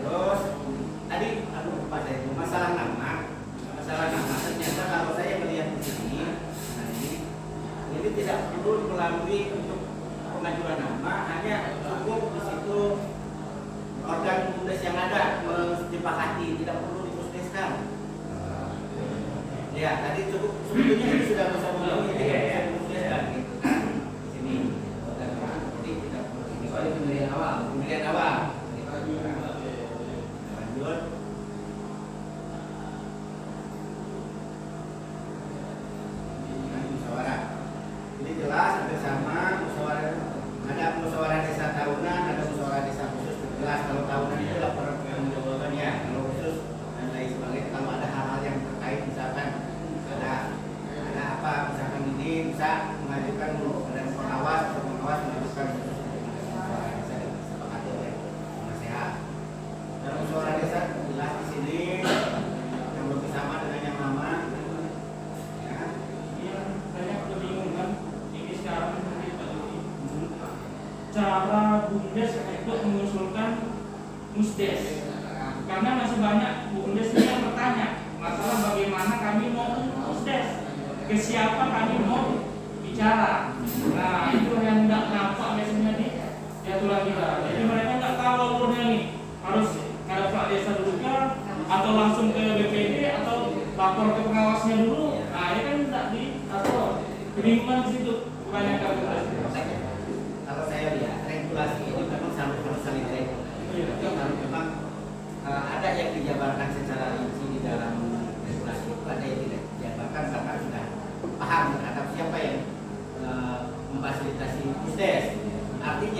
Terus tadi lupa saya itu masalah nama ternyata kalau saya melihat di sini, nah ini tidak perlu melalui untuk pengajuan nama, hanya cukup di situ organ BUMDes yang ada menyepakati, tidak perlu diputuskan. Ya, tadi cukup sebetulnya ini sudah bisa melalui ini bisa diputuskan gitu kan di sini. Jadi tidak perlu ini soal pemilihan awal. Lanjut. Musyawarah. Ini jelas ada sama musyawarah. Ada musyawarah desa tahunan, ada musyawarah desa khusus. Jelas kalau tahunan itu laporan pertanggungjawabannya, kalau khusus dan lain sebagainya. Kalau ada hal-hal yang terkait misalkan ada apa misalkan ini bisa mengajukan badan pengawas mengajukan bisa disepakati oleh penasehat. Dalam musyawarah desa jelas di sini yang lebih sama dengan yang lama. Ya. Yang banyak kebingungan ini sekarang cara BUMDes untuk mengusulkan musdes, karena masih banyak BUMDes ini yang bertanya masalah bagaimana kami mau musdes, ke siapa kami mau bicara. Nah itu yang nggak nampak biasanya diatur kita. Jadi mereka nggak tahu alurnya nih, harus ada Pak Desa dulu kah, atau langsung ke BPD atau lapor ke pengawasnya dulu. Nah ini kan tidak diatur, kebingungan di situ kebanyakan. Kalau saya lihat regulasi ini memang harus saling regulasi. Kalau memang ada yang dijabarkan secara rinci di dalam regulasi itu, ada yang tidak dijabarkan karena sudah paham terhadap siapa yang memfasilitasi musdes. Artinya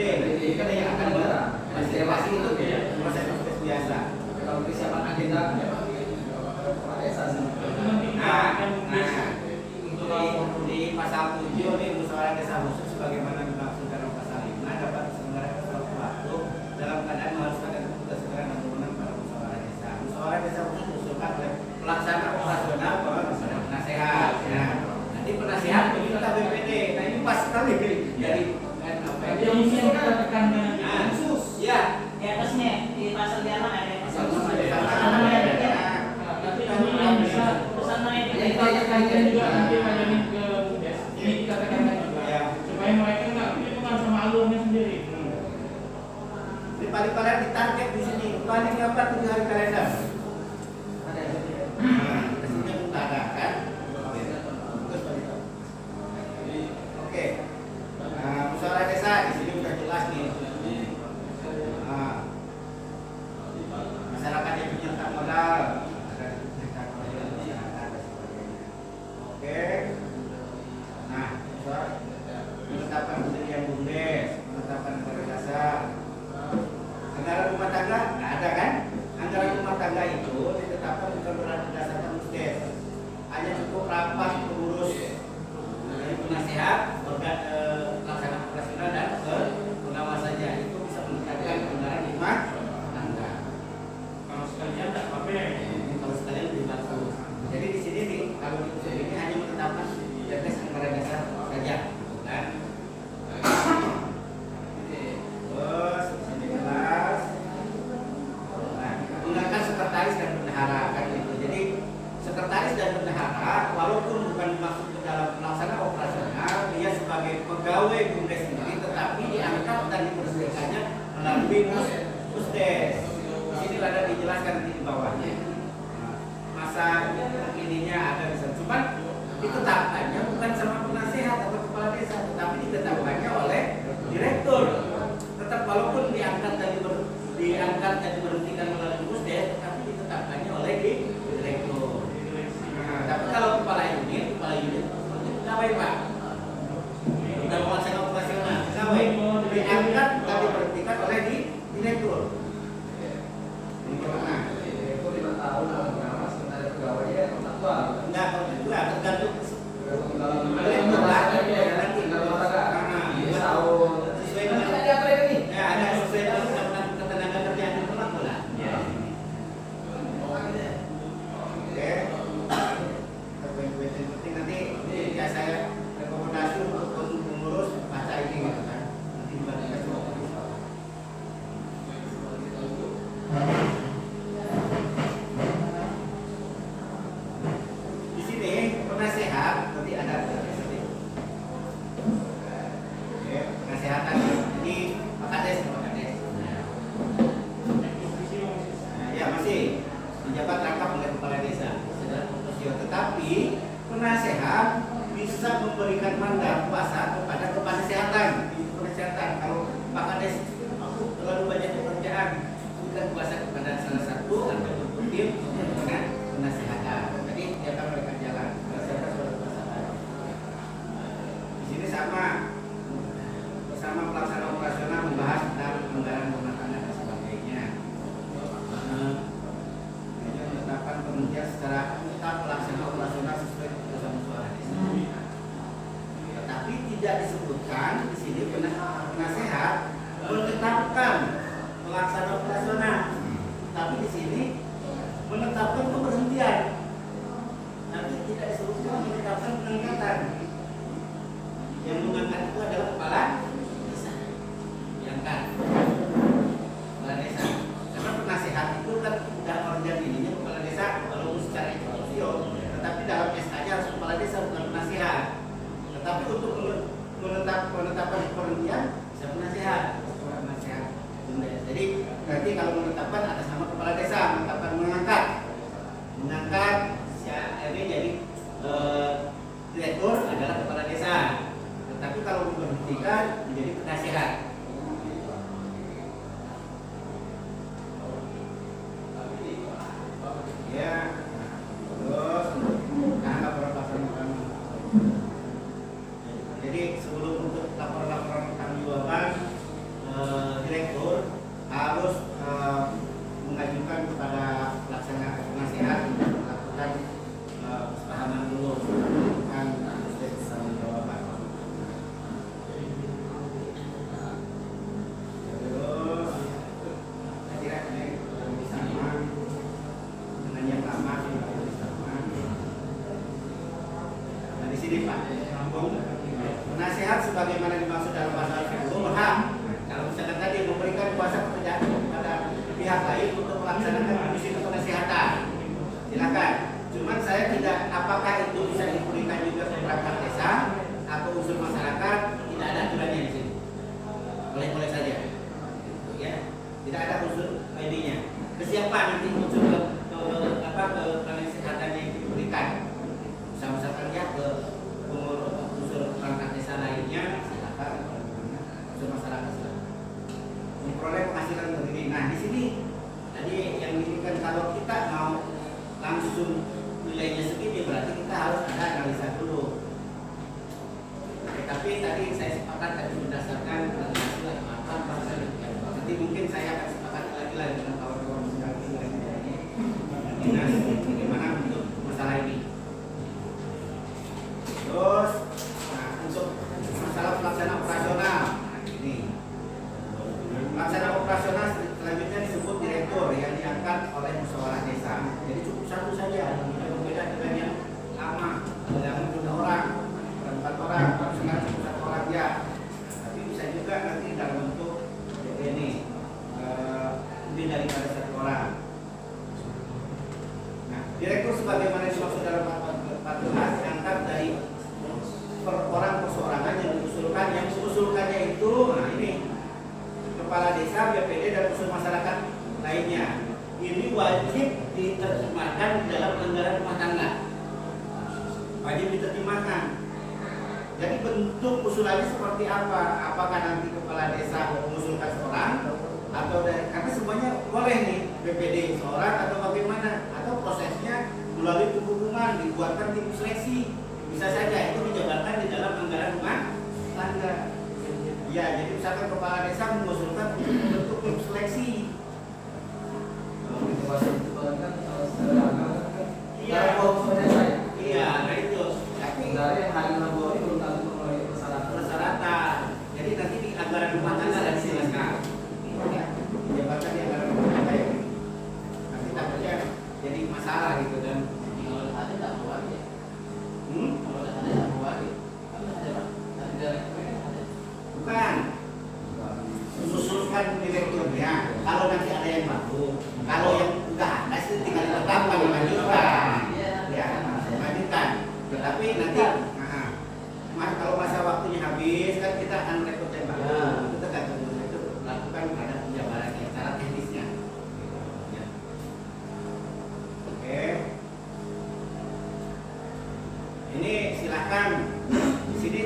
Jadi kan yang akan berkonsentrasi itu proses biasa. Kalau persiapan agenda memang kepala desa sih. Di pasal 7 ini musyawarah desa khusus sebagaimana dimaksud dalam pasal 5 dapat diselenggarakan suatu waktu dalam keadaan mengharuskan tugas segera dan kewenangan pada musyawarah desa. Musyawarah desa khusus diusulkan oleh pelaksana operasional pada penasehat. Ya. Nanti penasehat meminta BPD. Nah ini pas sekali jadi apa Yang mungkin kita tekankan khusus ya. Di atasnya di pasal dia mana ada pasal Pasal tapi kami yang bisa kita tekankan juga nanti majelis ke BUMDes ini kita tekankan juga supaya mereka nggak bukan sama alurnya sendiri. Di paling ditarget di sini paling lambat 7 hari kalender. Kesini utara kan. Oke. Musyawarah desa di sini udah jelas nih. Masyarakat yang menyertakan modal ada masyarakat dan sebagainya. Oke. Nah, penetapan pendirian BUMDes, penetapan anggaran dasar. Anggaran rumah tangga nggak ada kan? Anggaran rumah tangga itu ditetapkan bukan berarti berdasarkan BUMDes. Hanya cukup rapat pengurus dari penasehat, organ pelaksana operasional dan pengawas saja. Itu bisa meningkatkan anggaran rumah tangga. Kalau sekalian tak apa-apa. Kalau sekalian lebih bagus. Jadi di sini nih kalau di ini hanya menetapkan BUMDes anggaran dasar saja, kan? Terus di sini kelas. Nah, menggunakan sekretaris dan bendahara kan gitu. Jadi sekretaris dan bendahara walaupun bukan dimaksud ke dalam pelaksana operasional, dia sebagai pegawai BUMDes sendiri tetapi diangkat dan dibersihkannya melalui BUMDes. Di sini ada dijelaskan di bawahnya. Masa ininya ada di sana. Cuman ditetapkannya bukan sama penasehat atau kepala desa, tetapi ditetapkannya oleh direktur. Tetap walaupun diangkat dan diberhentikan melalui BUMDes, tetapi ditetapkannya oleh direktur. Nah, tapi kalau kepala unit pegawai Pak, bukan pelaksana operasional, pegawai diangkat dan diberhentikan oleh direktur. Nah, Itu 5 tahun pengawas sementara pegawainya kontraktual. enggak tergantung Dalam sesuai dengan ada sesuai dengan undang-undang ketenaga kerjaan yang berlaku lah. Oke. Yang penting nanti ya saya rekomendasi untuk pengurus baca ini gitu kan. Nanti dibacakan semua. Di sini penasehat nanti ada di sini. Oke, penasehatan ini Pak Kades. Nah, ya masih menjabat rangkap oleh kepala desa. Tetapi penasehat bisa memberikan mandat kuasa kepada kepanasehatan. Penasehatan kalau Pak Kades aku terlalu banyak pekerjaan, berikan kuasa kepada salah satu atau tim dengan penasehatan. Jadi dia akan memberikan jalan. Penasehatan sudah kuasa. Di sini sama bersama pelaksana operasional membahas tentang anggaran rumah tangga dan sebagainya. Menetapkan penghentian secara tetap pelaksana operasional sesuai keputusan musyawarah desa. Tetapi tidak disebutkan di sini penasehat menetapkan pelaksana operasional, tapi di sini menetapkan pemberhentian. Nanti tidak disebutkan menetapkan pengangkatan. Yang mengangkat itu adalah kepala desa, diangkat kepala desa. Karena penasehat itu kan tidak organ dirinya kepala desa walaupun secara institusi, tetapi dalam SK-nya harus kepala desa bukan penasehat. Tetapi untuk penetapan pemberhentian bisa penasehat. Jadi nanti kalau menetapkan atas nama kepala desa, menetapkan mengangkat ini jadi direktur adalah kepala desa. Tetapi kalau memberhentikan menjadi penasehat. Ya, terus laporan. Jadi sebelum untuk laporan pertanggungjawaban dimaksud dalam pasal 10 berhak. Kalau misalkan tadi memberikan kuasa pekerjaan kepada pihak lain untuk melaksanakan fungsi penasihatan, silakan. Cuman saya tidak, apakah itu bisa diberikan juga ke perangkat desa atau unsur masyarakat, tidak ada aturannya di sini. Boleh-boleh saja, ya. Tidak ada unsur ID-nya. Kesiapan nanti unsur ke penasihatannya yang diberikan. Misalkan ya ke unsur perangkat desa lainnya, silakan. Unsur masyarakat silakan. Memperoleh penghasilan begini. Nah di sini tadi yang ini kan kalau kita mau langsung nilainya segini berarti kita harus ada analisa dulu. Tapi tadi saya sepakat tadi berdasarkan analisa matang bahasa nanti mungkin saya akan sepakat lagi lah dengan kawan-kawan sedang dinas bagaimana untuk masalah ini. Terus, nah untuk masalah pelaksana operasional, nah ini pelaksana operasional selanjutnya disebut direktur yang diangkat oleh musyawarah desa. Jadi cukup satu saja, tidak berbeda dengan yang lama, yang 2 orang, 4 orang, sekarang cukup 1 orang ya. Tapi bisa juga nanti dalam bentuk ini lebih daripada 1 orang. Nah, direktur sebagaimana dimaksud dalam pasal 14 diangkat dari per orang perseorangan yang diusulkan. Yang mengusulkannya itu, nah ini kepala desa, BPD dan unsur masyarakat lainnya. Ini wajib diterjemahkan di dalam anggaran rumah tangga. Wajib diterjemahkan. Jadi bentuk usulannya seperti apa? Apakah nanti kepala desa mengusulkan seorang atau dari, karena semuanya boleh nih BPD seorang atau bagaimana, atau prosesnya melalui penghubungan dibuatkan tim seleksi, bisa saja itu dijabarkan di dalam anggaran rumah tangga. Ya, jadi misalkan kepala desa mengusulkan untuk membentuk tim seleksi. Iya, iya, nah itu. Tapi Sebenarnya yang hari Rabu belum tentu memenuhi persyaratan. Jadi nanti di anggaran rumah tangga ada dijelaskan. Ya, jabatan di anggaran rumah tangga ya. Nanti takutnya jadi masalah gitu dan. kalau ada tak buat ya. Kalau ada tak buat ya. Kalau ada Bukan. Mengusulkan direkturnya. Kalau nanti ada yang baru, kalau yang udah ada sih tinggal ditetapkan dilanjutkan. Ya, lanjutkan. Tetapi nanti, kalau masa waktunya habis kan kita akan rekrut yang baru. Itu tergantung itu lakukan pada penjabarannya, cara teknisnya. Ya. Oke. Ini silakan. Di sini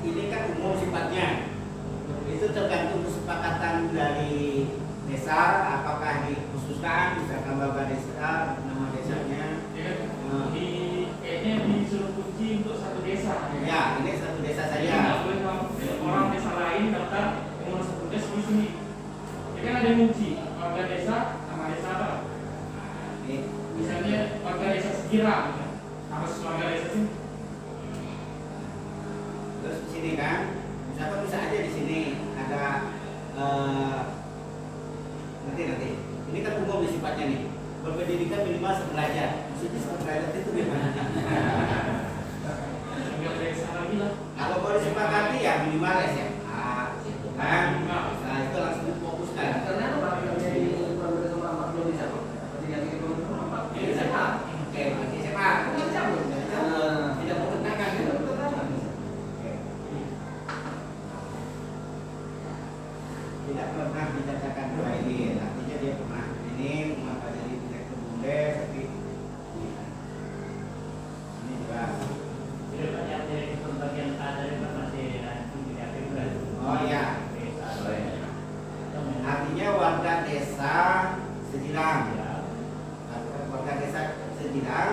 ini kan umum sifatnya. Itu tergantung kesepakatan dari desa, apakah dikhususkan misalkan bapak desa, nama desanya. Di kayaknya disuruh kunci untuk satu desa. Ya, ini satu desa Jadi saja. nggak boleh orang desa lain daftar pengurus satu desa di sini. Ya kan ada kunci warga desa sama desa apa? Ini Misalnya warga desa Segirang, harus warga desa sini. terus di sini kan, misalkan bisa aja di sini ada nanti. Ini kan umum di sifatnya nih. Berpendidikan minimal sederajat. Maksudnya sederajat itu gimana? Warga desa lagi lah. Kalau mau disepakati ya minimal SMA, kan? Nah itu langsung difokuskan. karena apa jadi program sama belum bisa kok. Ketika kita program Ini SMA, oke, masih SMA. Tidak mau tentangan, tidak mau tentangan. Tidak pernah dicatatkan dua ini, artinya dia pernah ini maka jadi direktur BUMDes, tapi ini juga. Jadi banyak direktur bagian A dari masih tidak aktif. Oh iya, artinya warga desa Sejirang, warga desa Sejirang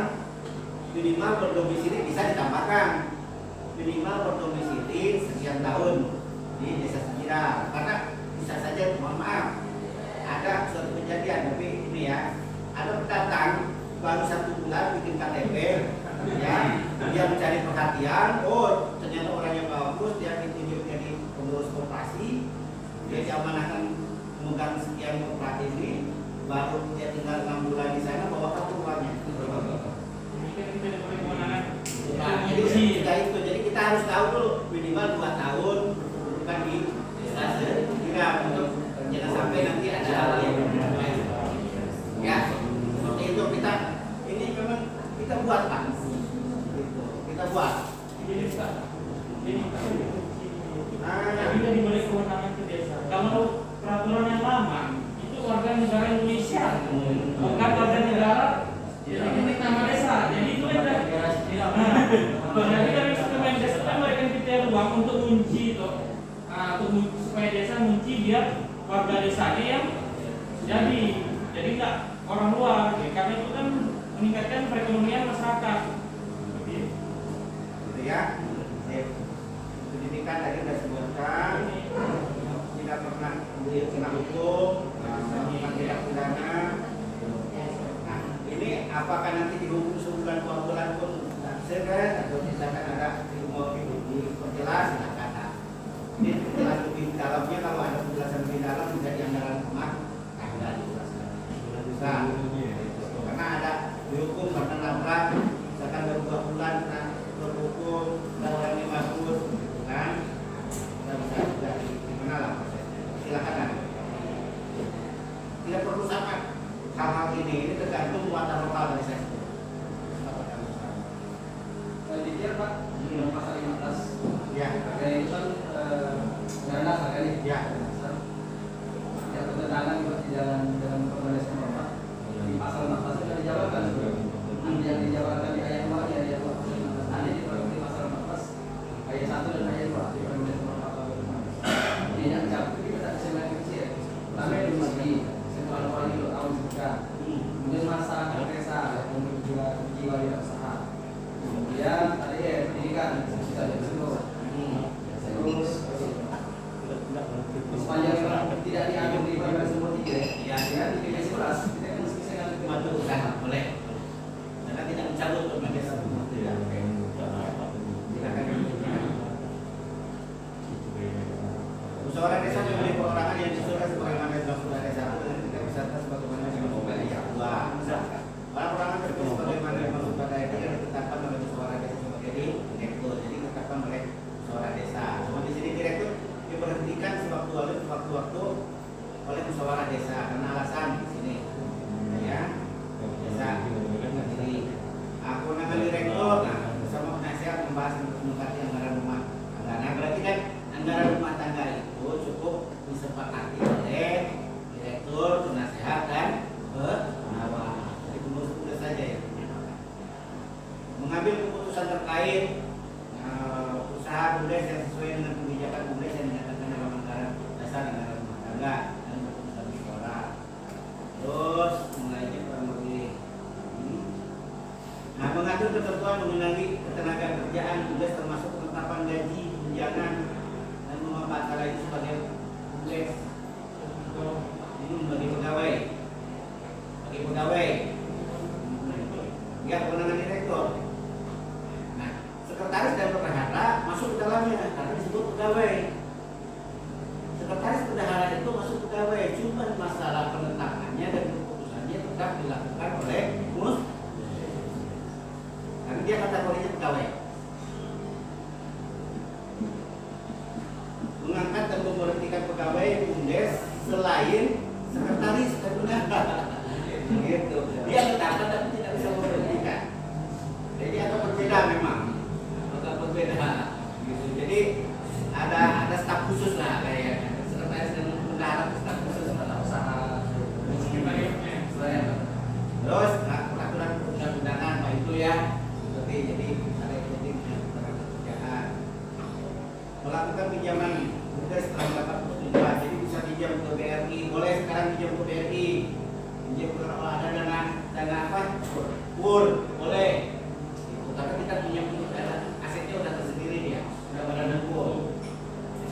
minimal berdomisili bisa ditambahkan minimal berdomisili sekian tahun di desa Sejirang, karena bisa saja, mohon maaf, ada suatu kejadian, tapi ini ya, ada pendatang baru 1 bulan bikin KTP, ya, dia mencari perhatian, oh ternyata orangnya bagus, dia ditunjuk jadi pengurus koperasi, dia diamanahkan memegang sekian kooperatif ini, baru dia tinggal 6 bulan di sana, bawa kartu uangnya. Ini kan kita ada kewenangan. Nah, jadi kita harus tahu dulu minimal 2 tahun untuk mengunci itu, supaya desa mengunci biar warga desanya yang jadi nggak orang luar, ya. Karena itu kan meningkatkan perekonomian masyarakat. Gitu ya. Pendidikan tadi sudah sebutkan, tidak pernah kena hukum, melakukan tindak pidana. Nah, ini apakah nanti dihukum sebulan 2 bulan pun tidak segan atau misalkan ada mau diperjelas, silakan. Ini jelas lebih dalamnya, kalau ada penjelasan lebih dalam bisa di anggaran rumah, tidak dijelaskan. Bisa, karena ada dihukum karena nabrak, misalkan baru 2 bulan kena berhukum, dan orangnya bagus, gitu kan? Kita bisa juga gimana lah prosesnya. Silakan. Tidak perlu sama hal-hal ini tergantung muatan lokal dari saya. Dikir Pak, pasal 15 Ya, terkait itu kan anggaran dasar kan ya. Yang bertentangan dengan Permendes nomor 4 di pasal 14 itu dijabarkan yang dijabarkan di ayat 2 ya, ayat 2 nanti di pasal 14 ayat 1 dan ayat 2 di Permendes nomor 4 tahun 2015. Ini yang dicabut itu kita bisa melihat kecil, pertama itu masih sentuhan wali tahun juga, kemudian masa desa yang jiwa tidak usaha, kemudian tadi ya pendidikan kita lihat dulu. Terus sepanjang memang tidak diatur di Permendes nomor 3 ya, di PP 11 kita kan mesti bisa Matu usaha boleh. Karena tidak mencabut Permendes nomor 3. Silakan. Musyawarah desa memilih perorangan yang disuruh sebagaimana musyawarah desa tidak bisa sebagaimana yang ayat 2. Perorangan terpilih sebagaimana dimaksud pada ayat 3 ditetapkan oleh musyawarah desa sebagai direktur. Jadi ditetapkan oleh musyawarah desa. Cuma di sini direktur diberhentikan sewaktu-waktu oleh musyawarah desa karena alasan di sini. Ya. Desa. Jadi kewenangan direktur bersama penasihat membahas untuk mendekati anggaran rumah tangga. Nah, berarti kan anggaran rumah tangga itu cukup disepakati oleh direktur, penasihat dan penawar. Jadi pengurus saja ya. Mengambil keputusan terkait usaha BUMDes yang sesuai dengan kebijakan BUMDes yang dinyatakan dalam anggaran dasar anggaran rumah tangga dan keputusan musyawarah. Terus mulainya kurang lebih mengatur ketentuan mengenai ketenaga kerjaan BUMDes termasuk penetapan gaji, tunjangan dan memanfaatkan lagi sebagai BUMDes bagi pegawai. Ya, kewenangan direktur. Nah, sekretaris dan bendahara masuk ke dalamnya karena disebut pegawai. Sekretaris bendahara itu masuk pegawai, cuma masalah penetapannya dan keputusannya tetap dilakukan oleh karena dia kategorinya pegawai. Mengangkat dan memberhentikan pegawai BUMDes selain sekretaris dan bendahara. Gitu. Dia menetapkan tapi tidak bisa memberhentikan. Jadi agak berbeda memang, agak berbeda. Gitu. Jadi ada staf khusus lah kayak sekretaris dan bendahara, staf khusus tata usaha. Terus peraturan perundang-undangan apa itu ya? Seperti jadi ada jadi kerjaan. Melakukan pinjaman BUMDes setelah mendapat persetujuan, jadi bisa pinjam ke BRI, boleh sekarang pinjam ke BRI. Pinjam ke ada dana apa? KUR, boleh. Karena kita punya asetnya udah tersendiri dia, udah dana KUR.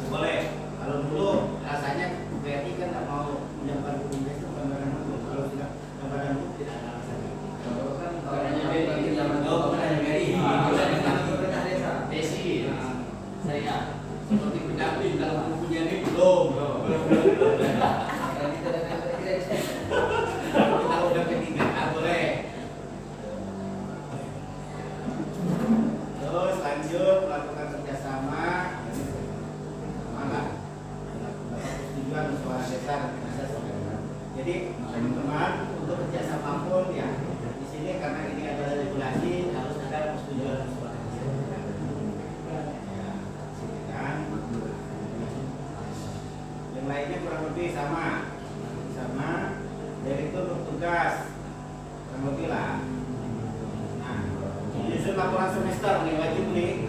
Boleh. Kalau dulu rasanya BRI kan nggak mau pinjamkan ke BUMDes itu dana KUR. Kalau tidak dana KUR tidak ada alasan. Kalau kan hanya BRI pinjaman itu hanya BRI. Pemerintah desa. Desi. Saya seperti pendamping dalam bukunya ini belum. Terus lanjut melakukan kerjasama mana persetujuan musyawarah desa dan penasihat. Jadi teman-teman untuk kerjasama pun ya di sini karena ini adalah regulasi harus ada persetujuan musyawarah desa. Ya, sini kan. Yang lainnya kurang lebih sama direktur bertugas kurang lebih lah. Menyusun laporan semester nih wajib nih.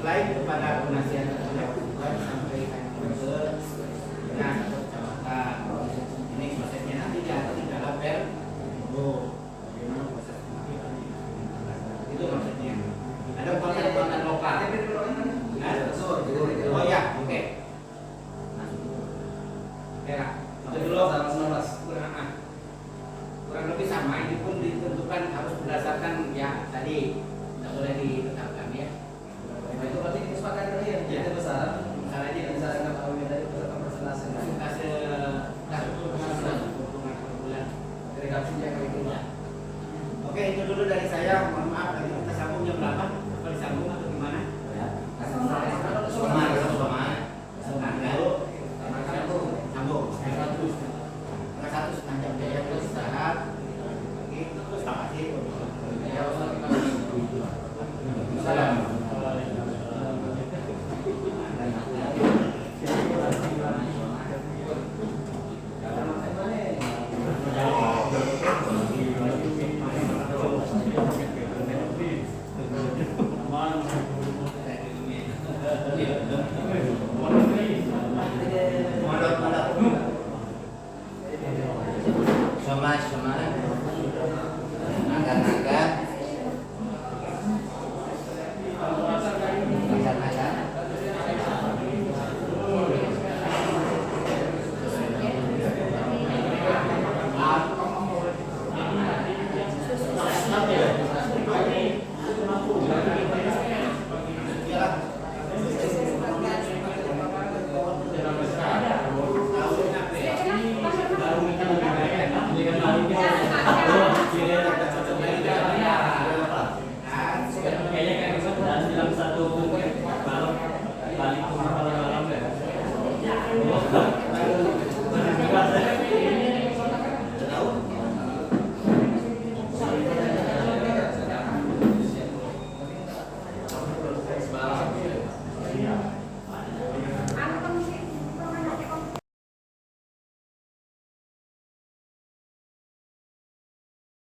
selain kepada penasihat dilakukan sampai